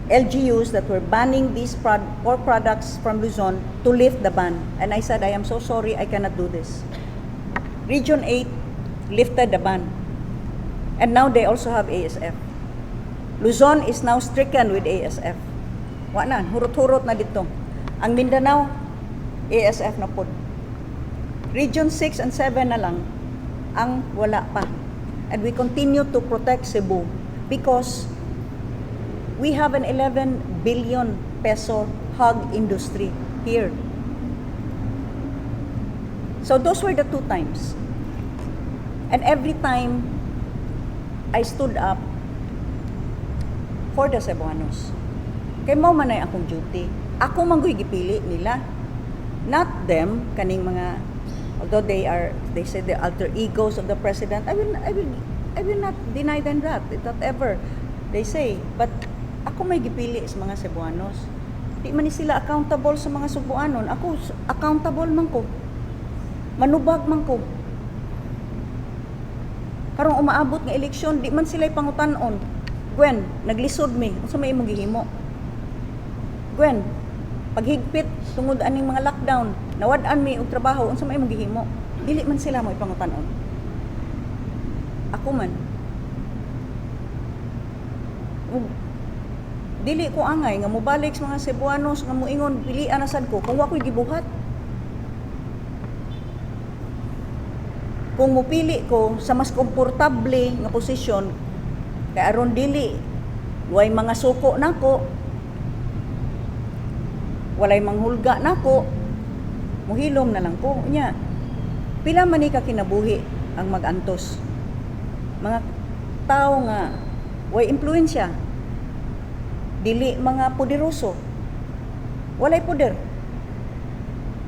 A: LGUs that were banning these pork products from Luzon to lift the ban. And I said, I am so sorry, I cannot do this. Region 8 lifted the ban, and now they also have ASF. Luzon is now stricken with ASF. Wa na, hurot-hurot na dito. Ang Mindanao, ASF na pod. Region 6 and 7 na lang ang wala pa. And we continue to protect Cebu because we have an 11 billion peso hog industry here. So those were the 2 times. And every time I stood up for the Cebuanos. Kay mao man ay akong duty. Ako man gipili nila. Not them, kaning mga, although they say the alter egos of the president. I will not deny them that, whatever they say. But ako may gipili sa mga Cebuanos. Di man ni sila accountable sa mga Cebuanon. Ako accountable man ko. Manubag man ko. Karong umaabot nga eleksyon, di man sila'y pangutan-on. Gwen, naglisod mi. Unsa may imong gihimo? Gwen, paghigpit tungod aning mga lockdown, nawad-an mi og trabaho, unsa may imong gihimo? Dili man sila mo ipangutan-on. Ako man. Dili ko angay nga mobalik sa mga Cebuanos nga moingon pilian na sad ko kung wa ko'y gibuhat. Kung mupili ko sa mas komportable nga posisyon, kay aron dili way mga suko nako, walay manghulga nako, muhilom na lang ko nya. Pila man ni ka kinabuhi ang magantos. Mga tao nga way impluwensya, dili mga poderoso, walay poder,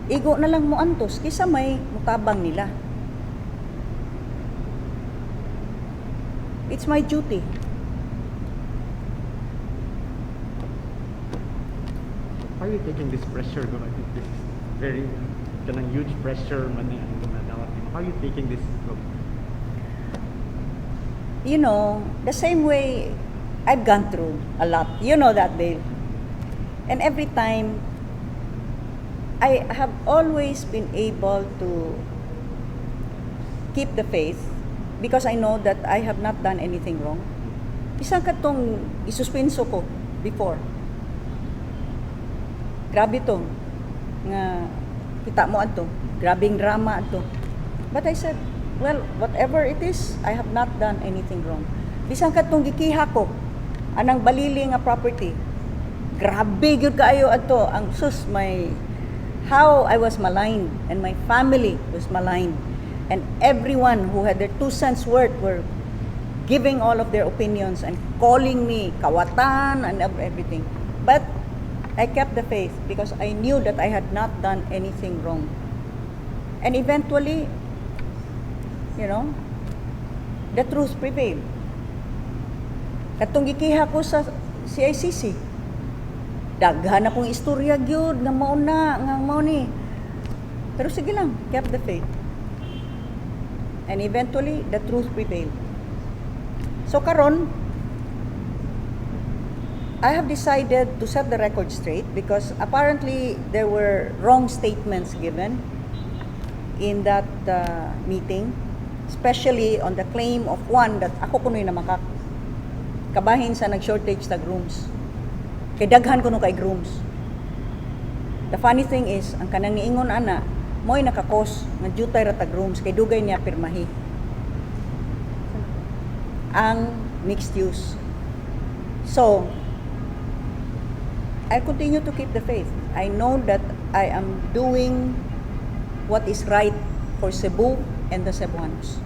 A: igo na lang mo antos kisa may mutabang nila. It's my duty.
B: Are
C: are you taking this pressure? I think this is very kanang huge pressure man ang dumadawat. How are you taking this?
A: You know, the same way I've gone through a lot. You know that, Dale. And every time, I have always been able to keep the faith because I know that I have not done anything wrong. Isang katong isuspenso ko before. Grabe to. Nga, kita mo ato. Grabing drama ato. But I said, well, whatever it is, I have not done anything wrong. Bisang katong gikiha ko, anang balili nga property. Grabe gyud kaayo ato ang how I was maligned and my family was maligned and everyone who had their 2 cents worth were giving all of their opinions and calling me kawatan and everything. But I kept the faith because I knew that I had not done anything wrong. And eventually, you know, the truth prevailed. Katong gikiha ko sa CICC, daghan akong istorya gyud nga mao ni. Pero sige lang, kept the faith. And eventually, the truth prevailed. So karon, I have decided to set the record straight because apparently there were wrong statements given in that meeting, especially on the claim of one that ako kunoy na makak kabahin sa nag-shortage tag rooms. Kay daghan kuno kay rooms. The funny thing is, ang kanang niingon ana, mo'y nakakos nga jutay ra tag rooms kay dugay niya pirmahi. Ang mixed use. So, I continue to keep the faith. I know that I am doing what is right for Cebu and the Cebuanos.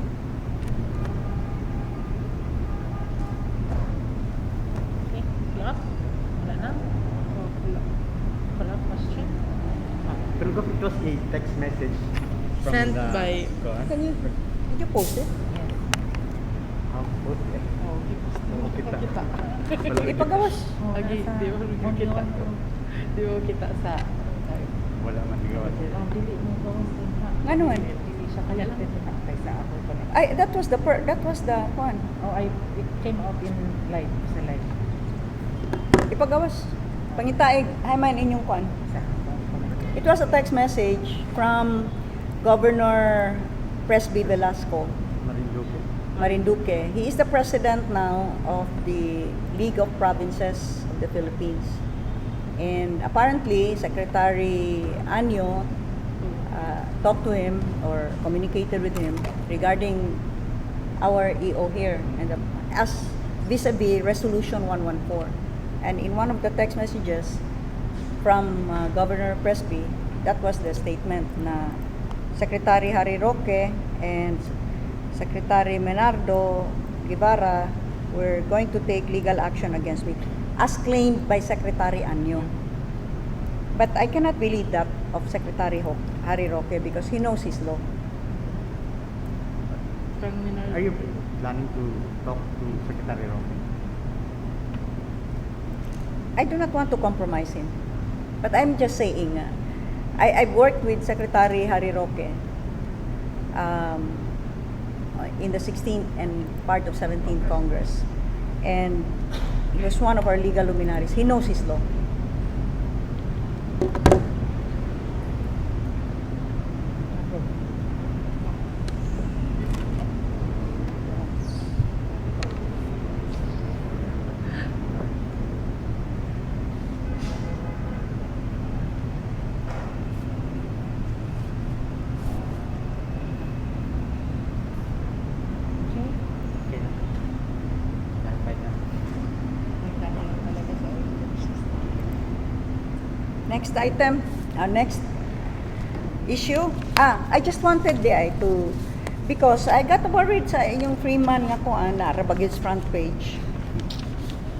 B: Okay, last? Wala na? Wala question?
C: Pero it was a text message from
B: Sent
C: the
B: by-
A: Did you post it?
B: Oh,
C: kita.
B: kita.
A: Ipagawas.
B: Lagi, di mo kita. Di mo kita sa...
C: Wala man gawa.
D: Dili mo gawin din ha.
A: Nga naman.
D: Dili siya connected na kay sa ako pa na.
A: Ay, that was the one.
D: Oh, it came out in live, sa live.
A: Ipagawas. Pangitaig, hay man inyong kwan.
D: Sa
A: It was a text message from Governor Presby Velasco Marinduque. He is the president now of the League of Provinces of the Philippines. And apparently, Secretary Anyo talked to him or communicated with him regarding our EO here and as vis-a-vis Resolution 114. And in one of the text messages from Governor Presby, that was the statement na Secretary Harry Roque and Secretary Menardo Guevara were going to take legal action against me, as claimed by Secretary Anyo. But I cannot believe that of Secretary Harry Roque because he knows his law.
C: Are you planning to talk to Secretary Roque?
A: I do not want to compromise him. But I'm just saying, I've worked with Secretary Harry Roque in the 16th and part of 17th Congress. And he was one of our legal luminaries. He knows his law.
C: Okay na. Verified na.
A: Next item, next issue. I just wanted to, because I got worried sa inyong Freeman nga ko na Rabagis front page.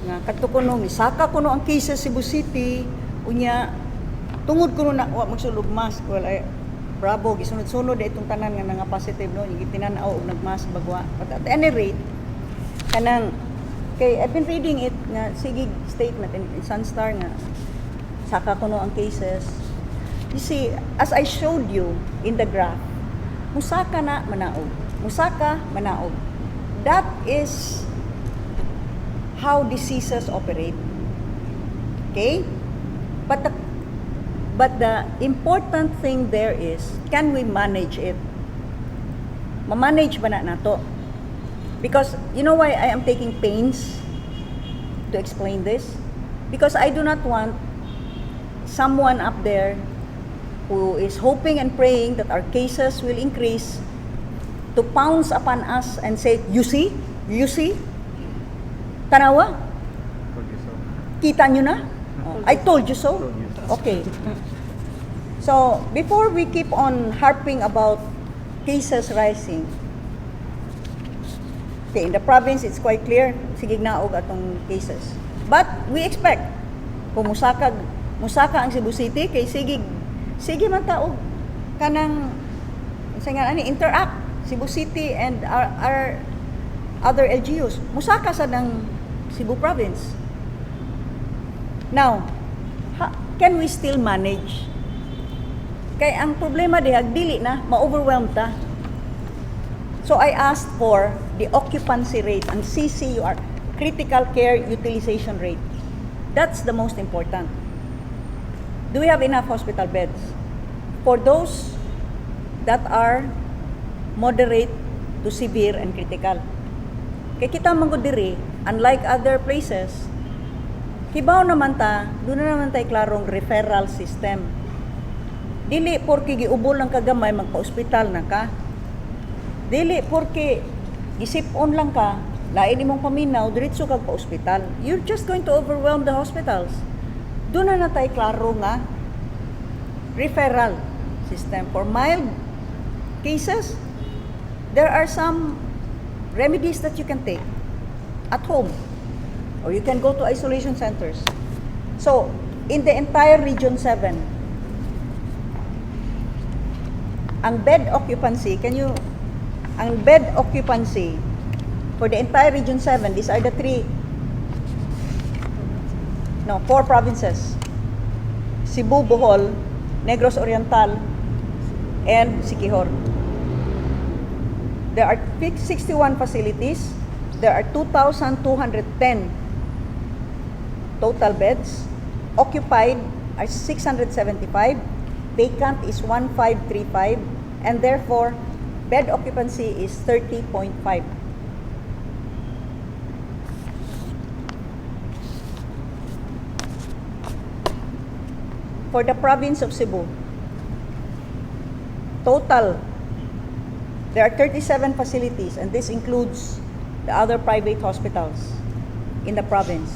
A: Nga kadto kuno misaka kuno ang case sa Cebu City, unya tungod kuno na wa magsulog mask. Well, bravo gisunod-sunod itong tanan nga nga positive no, gitinanaw og nagmask bagwa. But at any rate, kanang kay I've been reading it nga sige statement in Sunstar nga saka kuno ang cases. You see, as I showed you in the graph, musaka na manaog. Musaka manaog. That is how diseases operate. Okay? But the important thing there is, can we manage it? Ma-manage ba na nato? Because, you know why I am taking pains to explain this? Because I do not want someone up there who is hoping and praying that our cases will increase to pounce upon us and say, you see? Tanawa? Kita nyo na? Oh, I told you so? Okay. So, before we keep on harping about cases rising, okay, in the province, it's quite clear, sige naog atong cases. But, we expect, kung musaka ang Cebu City, kay sige man taog, kanang, interact, Cebu City and our other LGUs. Musaka sa ng Cebu Province. Now, can we still manage? Kay ang problema dihag dili na, ma-overwhelm ta. So I asked for the occupancy rate, ang CCUR, critical care utilization rate. That's the most important. Do we have enough hospital beds? For those that are moderate to severe and critical. Kay kita manggod diri, unlike other places, kibaw naman ta, doon na naman tayo klarong referral system. Dili porke giubol lang kagamay magpa-ospital na ka. Dili porke gisip-on lang ka, lain imong paminaw, diretso kag pa-ospital. You're just going to overwhelm the hospitals. Doon na tayo klaro nga referral system. For mild cases, there are some remedies that you can take at home. Or you can go to isolation centers. So, in the entire Region 7, ang bed occupancy for the entire Region 7, these are the 4 provinces. Cebu, Bohol, Negros Oriental, and Siquijor. There are 61 facilities. There are 2,210 total beds. Occupied are 675. Vacant is 1,535. And therefore, bed occupancy is 30.5. For the province of Cebu, total, there are 37 facilities, and this includes the other private hospitals in the province.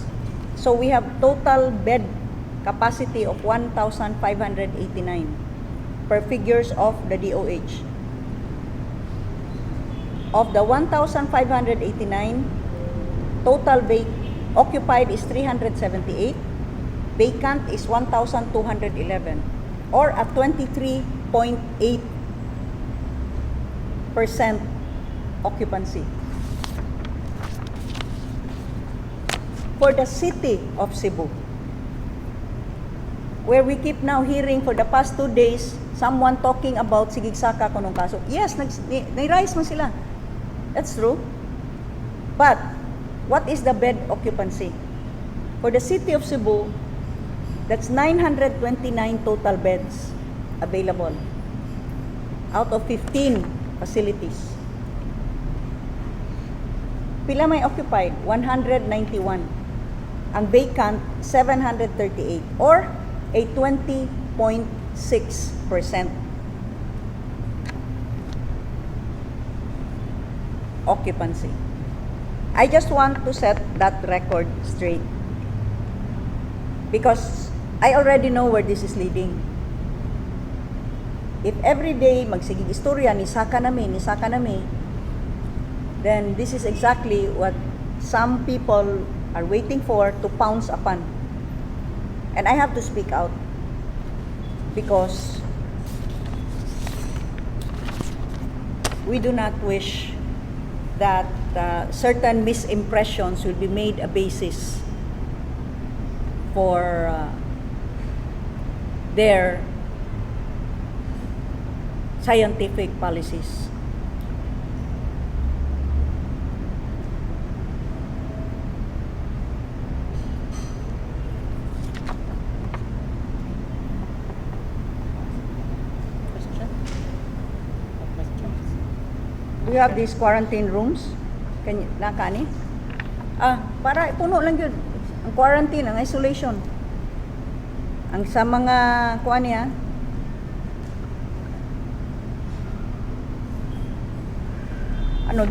A: So we have total bed capacity of 1,589 per figures of the DOH. Of the 1,589, total occupied is 378, vacant is 1,211, or at 23.8% occupancy. For the city of Cebu, where we keep now hearing for the past 2 days, someone talking about sigigsaka kunong kaso. Yes, nag-rise man sila. That's true. But, what is the bed occupancy? For the city of Cebu, that's 929 total beds available out of 15 facilities. Pila may occupied? 191. Ang vacant, 738, or a 20.6% occupancy. I just want to set that record straight because I already know where this is leading. If every day magsigig istorya ni saka nami, then this is exactly what some people are waiting for to pounce upon. And I have to speak out because we do not wish that certain misimpressions will be made a basis for their scientific policies.
D: Question? No questions?
A: Do you have these quarantine rooms? Can you, nakani? Para puno lang yun. Ang quarantine, ang isolation. Ang sa mga, kuha niya,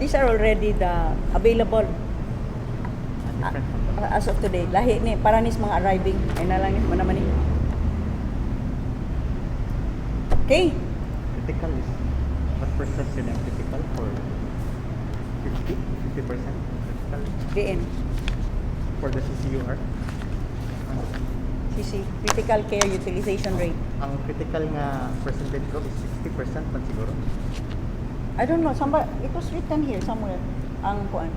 A: these are already the available
C: Different from the
A: as of today. Lahi ni, para nis mga arriving. Ay na lang ni, manaman ni. Okay.
C: critical is what percent yun ang critical for 50% critical
A: DN.
C: for the CCUR?
A: CC, critical care utilization rate.
C: Ang critical nga percentage ko is 60% man siguro.
A: I don't know, it was written here somewhere. Ang kuan.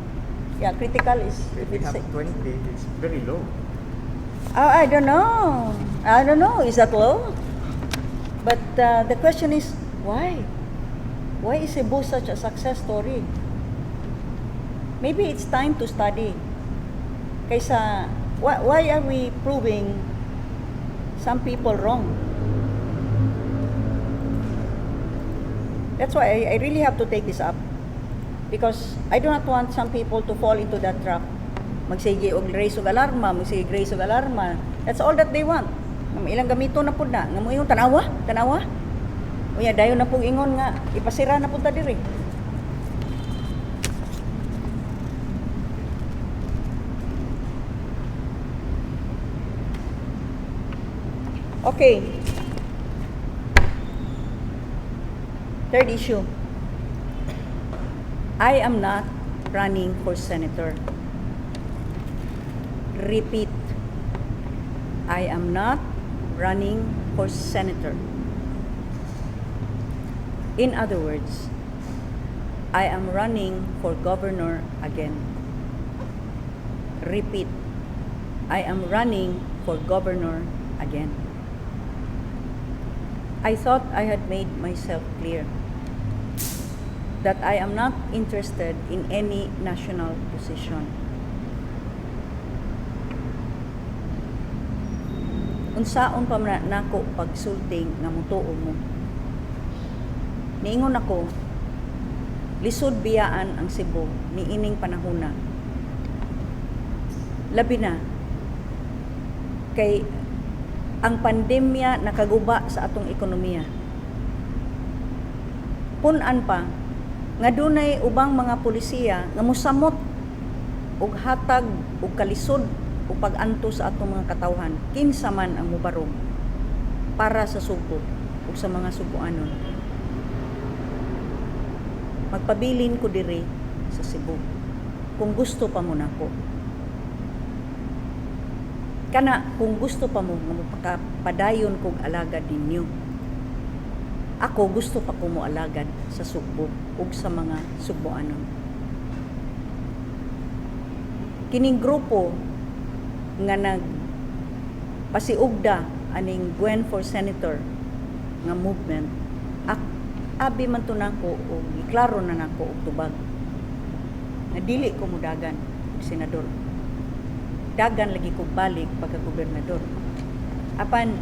A: Yeah, critical is
C: If we have 20, it's very low.
A: I don't know. I don't know. Is that low? But the question is, why? Why is Cebu such a success story? Maybe it's time to study. Kaysa, why are we proving some people wrong? That's why I really have to take this up. Because I do not want some people to fall into that trap. Magsige og raise og alarma, magsige raise og alarma. That's all that they want. Ilang gamito na pud na. Nga mo ingon tanawa. Unya dayon na pug ingon nga ipasira na pud ta diri. Okay. Third issue. I am not running for senator. Repeat. I am not running for senator. In other words, I am running for governor again. Repeat. I am running for governor again. I thought I had made myself clear that I am not interested in any national position. Unsaon pa man nako pagsulting nga mutuo mo. Niingon ako, lisod biyaan ang Cebu ni ining panahona. Labi na kay ang pandemya nakaguba sa atong ekonomiya. Punan pa nga dunay ubang mga pulisiya nga mosamot og hatag og kalisod o pag-anto sa atong mga katawhan kinsa man ang mubarog para sa Subo o sa mga Subuanon. Magpabilin ko diri sa Cebu kung gusto pa mo nako. Kana kung gusto pa mo nga mapadayon kog alagad ninyo. Ako gusto pa ko mo alagad sa Subo ug sa mga Subuanon. Kining grupo nga pasiugda aning Gwen for Senator nga movement, abi man to nako o giklaro na nako og tubag nga dili ko mudagan og senador. Dagan lagi ko balik pagka gobernador. Apan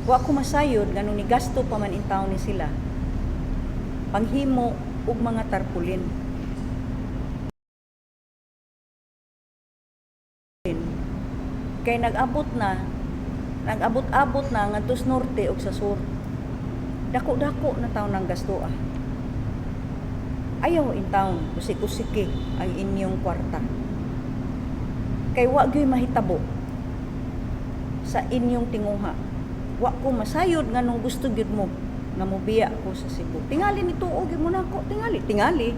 A: wa ko masayod nganong ni gasto pa man in taon ni sila panghimo og mga tarpulin. Kay nag-abot-abot na ngadto sa norte ug sa sur. Dako-dako na taon ang gasto ah. Ayaw in taon kusik-kusiki ang inyong kwarta. Kay wa gyud mahitabo sa inyong tinguha. Wa ko masayod nganong gusto gyud mo nga mobiya ko sa Cebu. Tingali ni tuog gyud mo nako, tingali.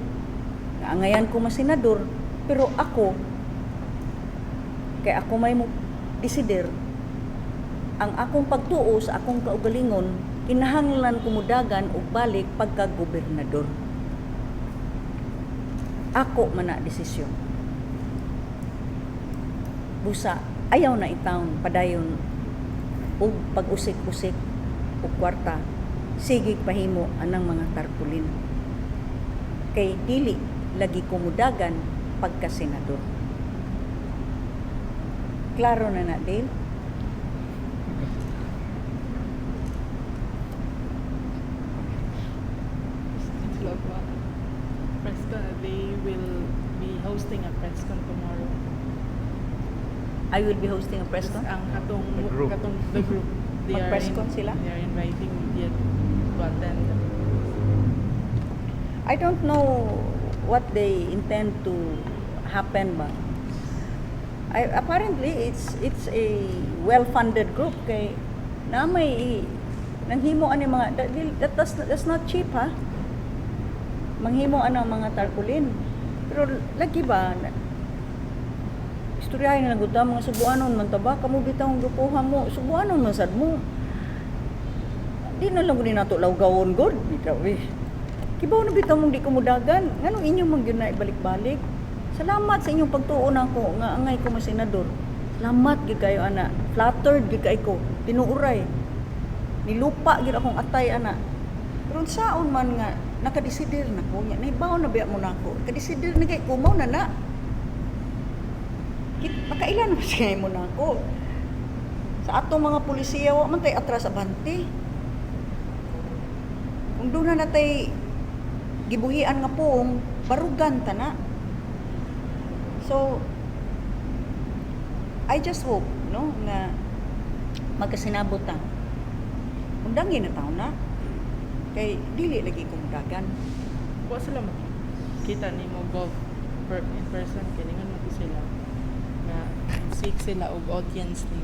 A: Ngayon ko masenador, pero ako kay ako may mo desider ang akong pagtuo sa akong kaugalingon kinahanglan kumudagan og balik pagka gobernador. Ako man na desisyon. Busa ayaw na itaon padayon ug pag-usik-usik ug kwarta sige pahimo anang mga tarpulin kay dili lagi kumudagan pagka senador. Klaro na na, Dale?
B: Presscon, they will be hosting a Presscon tomorrow.
A: I will be hosting a press con.
B: Ang
C: The group.
B: the group,
A: Mag-presscon sila?
B: They are inviting media to attend.
A: I don't know what they intend to happen ba. Apparently it's a well-funded group kay na may nanghimo ani mga that's not cheap ha. Manghimo ana mga tarpaulin. Pero lagi ba istoryahin na gud mga Cebuanon man taba kamo bitaw ang grupuha mo Cebuanon man sad mo. Di na lang gud nato lawgawon gud bitaw eh. Kibaw na bitaw mong di kumudagan. Nganong inyong man gyud na ibalik-balik? Salamat sa inyong pagtuo nako nga angay ko mga senador. Salamat gyud kayo ana. Flattered gyud kay ko. Tinuuray. Nilupa gyud akong atay ana. Pero saon man nga nakadesider na ko nya nahibaw na biya mo nako. Kadesider ni kay kumaw na na. Makailan na siya mo nako. Sa atong mga pulisiya wa man tay atras abante. Kung doon na natay gibuhian nga pong barugan ta na. So I just hope no nga magkasinabot ta. Undangin na taon na. Kay dili lagi kong dagan.
B: Wa sila kita ni mo gov in person kiningan mo sila na seek sila og audience ni.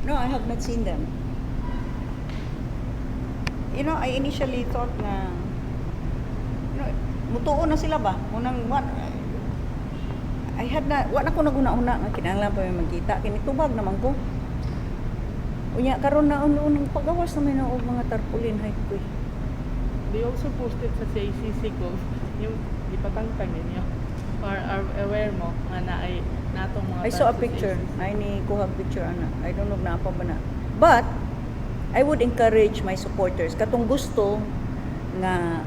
A: No, I have not seen them. You know, I initially thought na mutuo na sila ba? Unang what? I had na wa na ko naguna-una nga kinahanglan pa may magkita kini tubag naman ko. Unya karon na unang pagawas na may og mga tarpaulin hay ko.
B: They also posted sa CACC Gov yung ipatangtang ninyo or are aware mo nga na ay natong mga
A: I saw a
B: sa
A: picture.
B: CACC.
A: Ay ni kuha picture ana. I don't know na pa ba na. But I would encourage my supporters katong gusto nga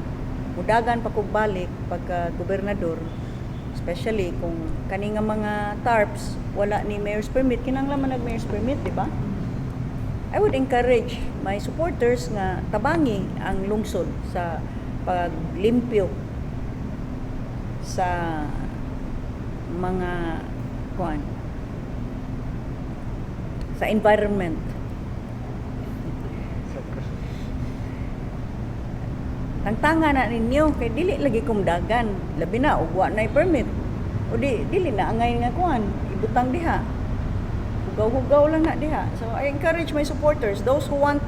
A: mudagan pa kog balik pagka gobernador, especially kung kani nga mga tarps wala ni mayor's permit, kinahanglan man nag mayor's permit, di ba? I would encourage my supporters nga tabangi ang lungsod sa paglimpyo sa mga kuan sa environment. Tangtanga na ninyo kay dili lagi kumdagan labi na ug wa nay permit o dili na angay nga kuan ibutang diha hugaw-hugaw lang na diha. So I encourage my supporters, those who want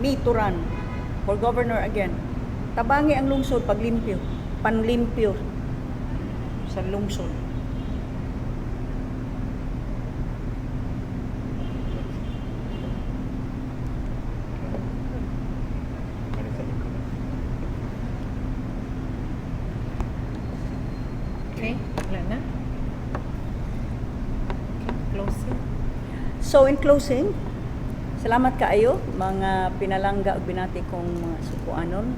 A: me to run for governor again, tabangi ang lungsod paglimpyo, panlimpyo sa lungsod.
D: Okay, wala na. Okay, closing.
A: So in closing, salamat kaayo mga pinalangga ug binati kong mga sukuanon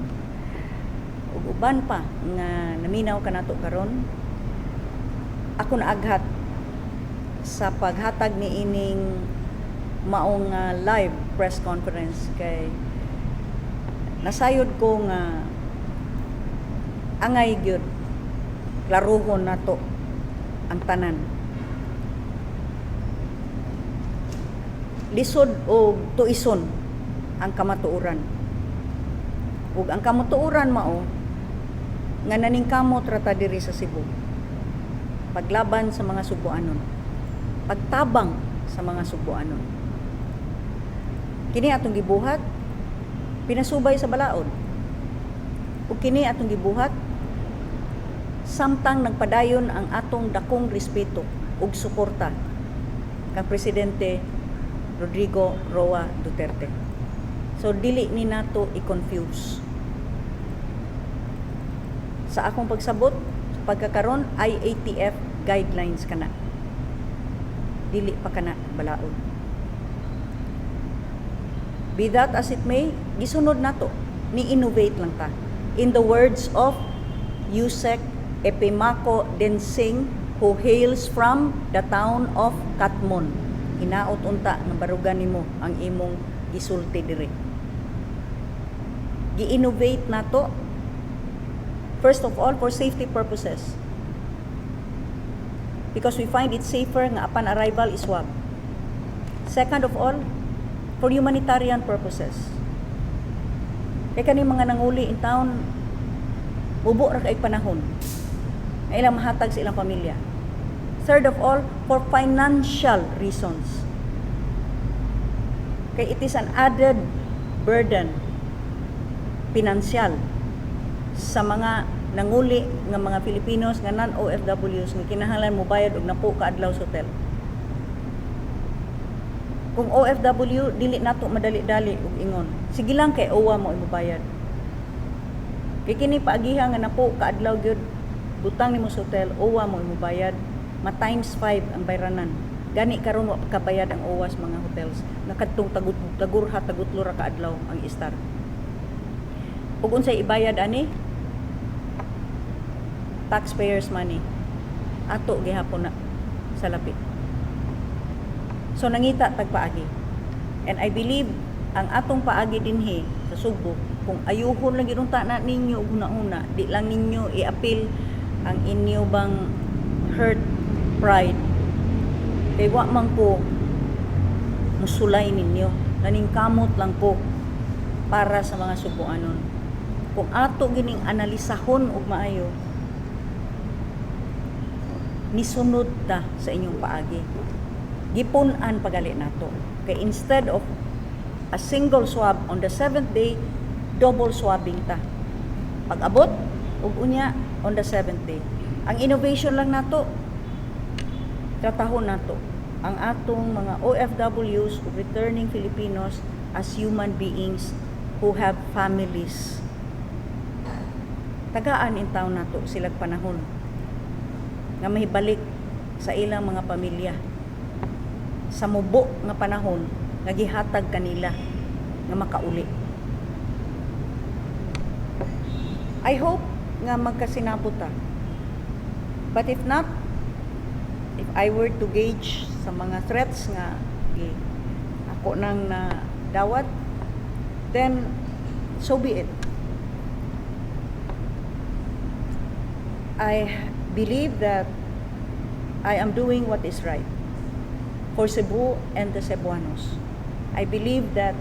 A: ug uban pa nga naminaw kanato karon. Ako naaghat sa paghatag ni ining maong live press conference kay nasayod ko nga angay gyud klaruhon nato ang tanan. Lisod o tuison ang kamatuoran. Ug ang kamatuoran mao nga naningkamot rata diri sa Cebu. Paglaban sa mga Cebuanon. Pagtabang sa mga Cebuanon. Kini atong gibuhat pinasubay sa balaod. Ug kini atong gibuhat samtang nagpadayon ang atong dakong respeto ug suporta kang Presidente Rodrigo Roa Duterte. So dili ni nato i-confuse. Sa akong pagsabot, pagkakaron IATF guidelines kana. dili pa kana balaod. Be that as it may, gisunod nato, ni-innovate lang ta. In the words of Yusek Epimako Densing, who hails from the town of Katmon, hinaot unta nga barugan nimo ang imong gisulti diri. Gi-innovate nato, first of all, for safety purposes. Because we find it safer nga upon arrival is swab. Second of all, for humanitarian purposes. Kaya kani mga nanguli in town, bubo ra kay panahon na ilang mahatag sa ilang pamilya. Third of all, for financial reasons. Kaya it is an added burden, pinansyal, sa mga nanguli nga mga Filipinos nga non-OFWs nga kinahanglan mo bayad og napo ka adlaw sa hotel. Kung OFW, dili nato madali-dali og ingon. Sige lang kay OWA mo imubayad. Kay kini paagiha nga napo ka adlaw gyud butang nimo sa hotel, OWA mo imubayad. Ma times 5 ang bayranan. Gani karon wa kabayad ang OWA sa mga hotels. Nakadtong tagurha tagutlo ra ka adlaw ang istar. Ug unsay ibayad ani? Taxpayers money. Ato gihapon na sa lapit. So nangita tagpaagi. And I believe ang atong paagi dinhi sa Subo, kung ayuhon lang ginunta na ninyo una-una, di lang ninyo i-appeal ang inyo bang hurt pride. Kay wa man ko musulay ninyo. Naningkamot lang ko para sa mga Subuanon. Kung ato gining analisahon og maayo, nisunod ta sa inyong paagi. Gipunan pagali nato. Kay instead of a single swab on the 7th day, double swabbing ta. Pag-abot, ug unya on the 7th day. Ang innovation lang nato, katahon nato ang atong mga OFWs o returning Filipinos as human beings who have families. Tagaan in taon nato silag panahon nga mahibalik sa ilang mga pamilya sa mubo nga panahon nga gihatag kanila nga makauli. I hope nga magkasinabot ta. But if not, if I were to gauge sa mga threats nga ako nang na dawat, then so be it. I believe that I am doing what is right for Cebu and the Cebuanos. I believe that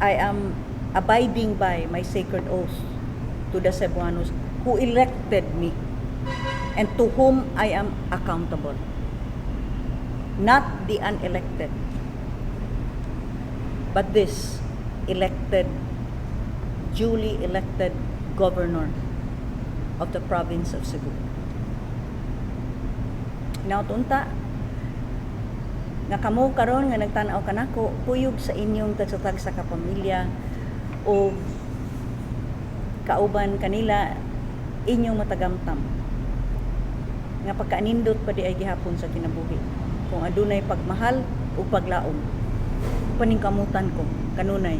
A: I am abiding by my sacred oath to the Cebuanos who elected me and to whom I am accountable, not the unelected, but this elected, duly elected governor of the province of Cebu. Now, tunta, nga kamo karon nga nagtanaw kanako, kuyog sa inyong tagsatag sa kapamilya o kauban kanila inyong matagamtam. Nga pagkaanindot pa di ay gihapon sa kinabuhi. Kung adunay pagmahal o paglaom. Paningkamutan ko kanunay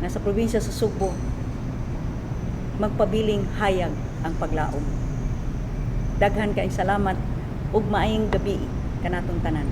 A: nga sa probinsya sa Subo magpabiling hayag ang paglaom. Daghan kaayong salamat ug maayong gabi kanatong tanan.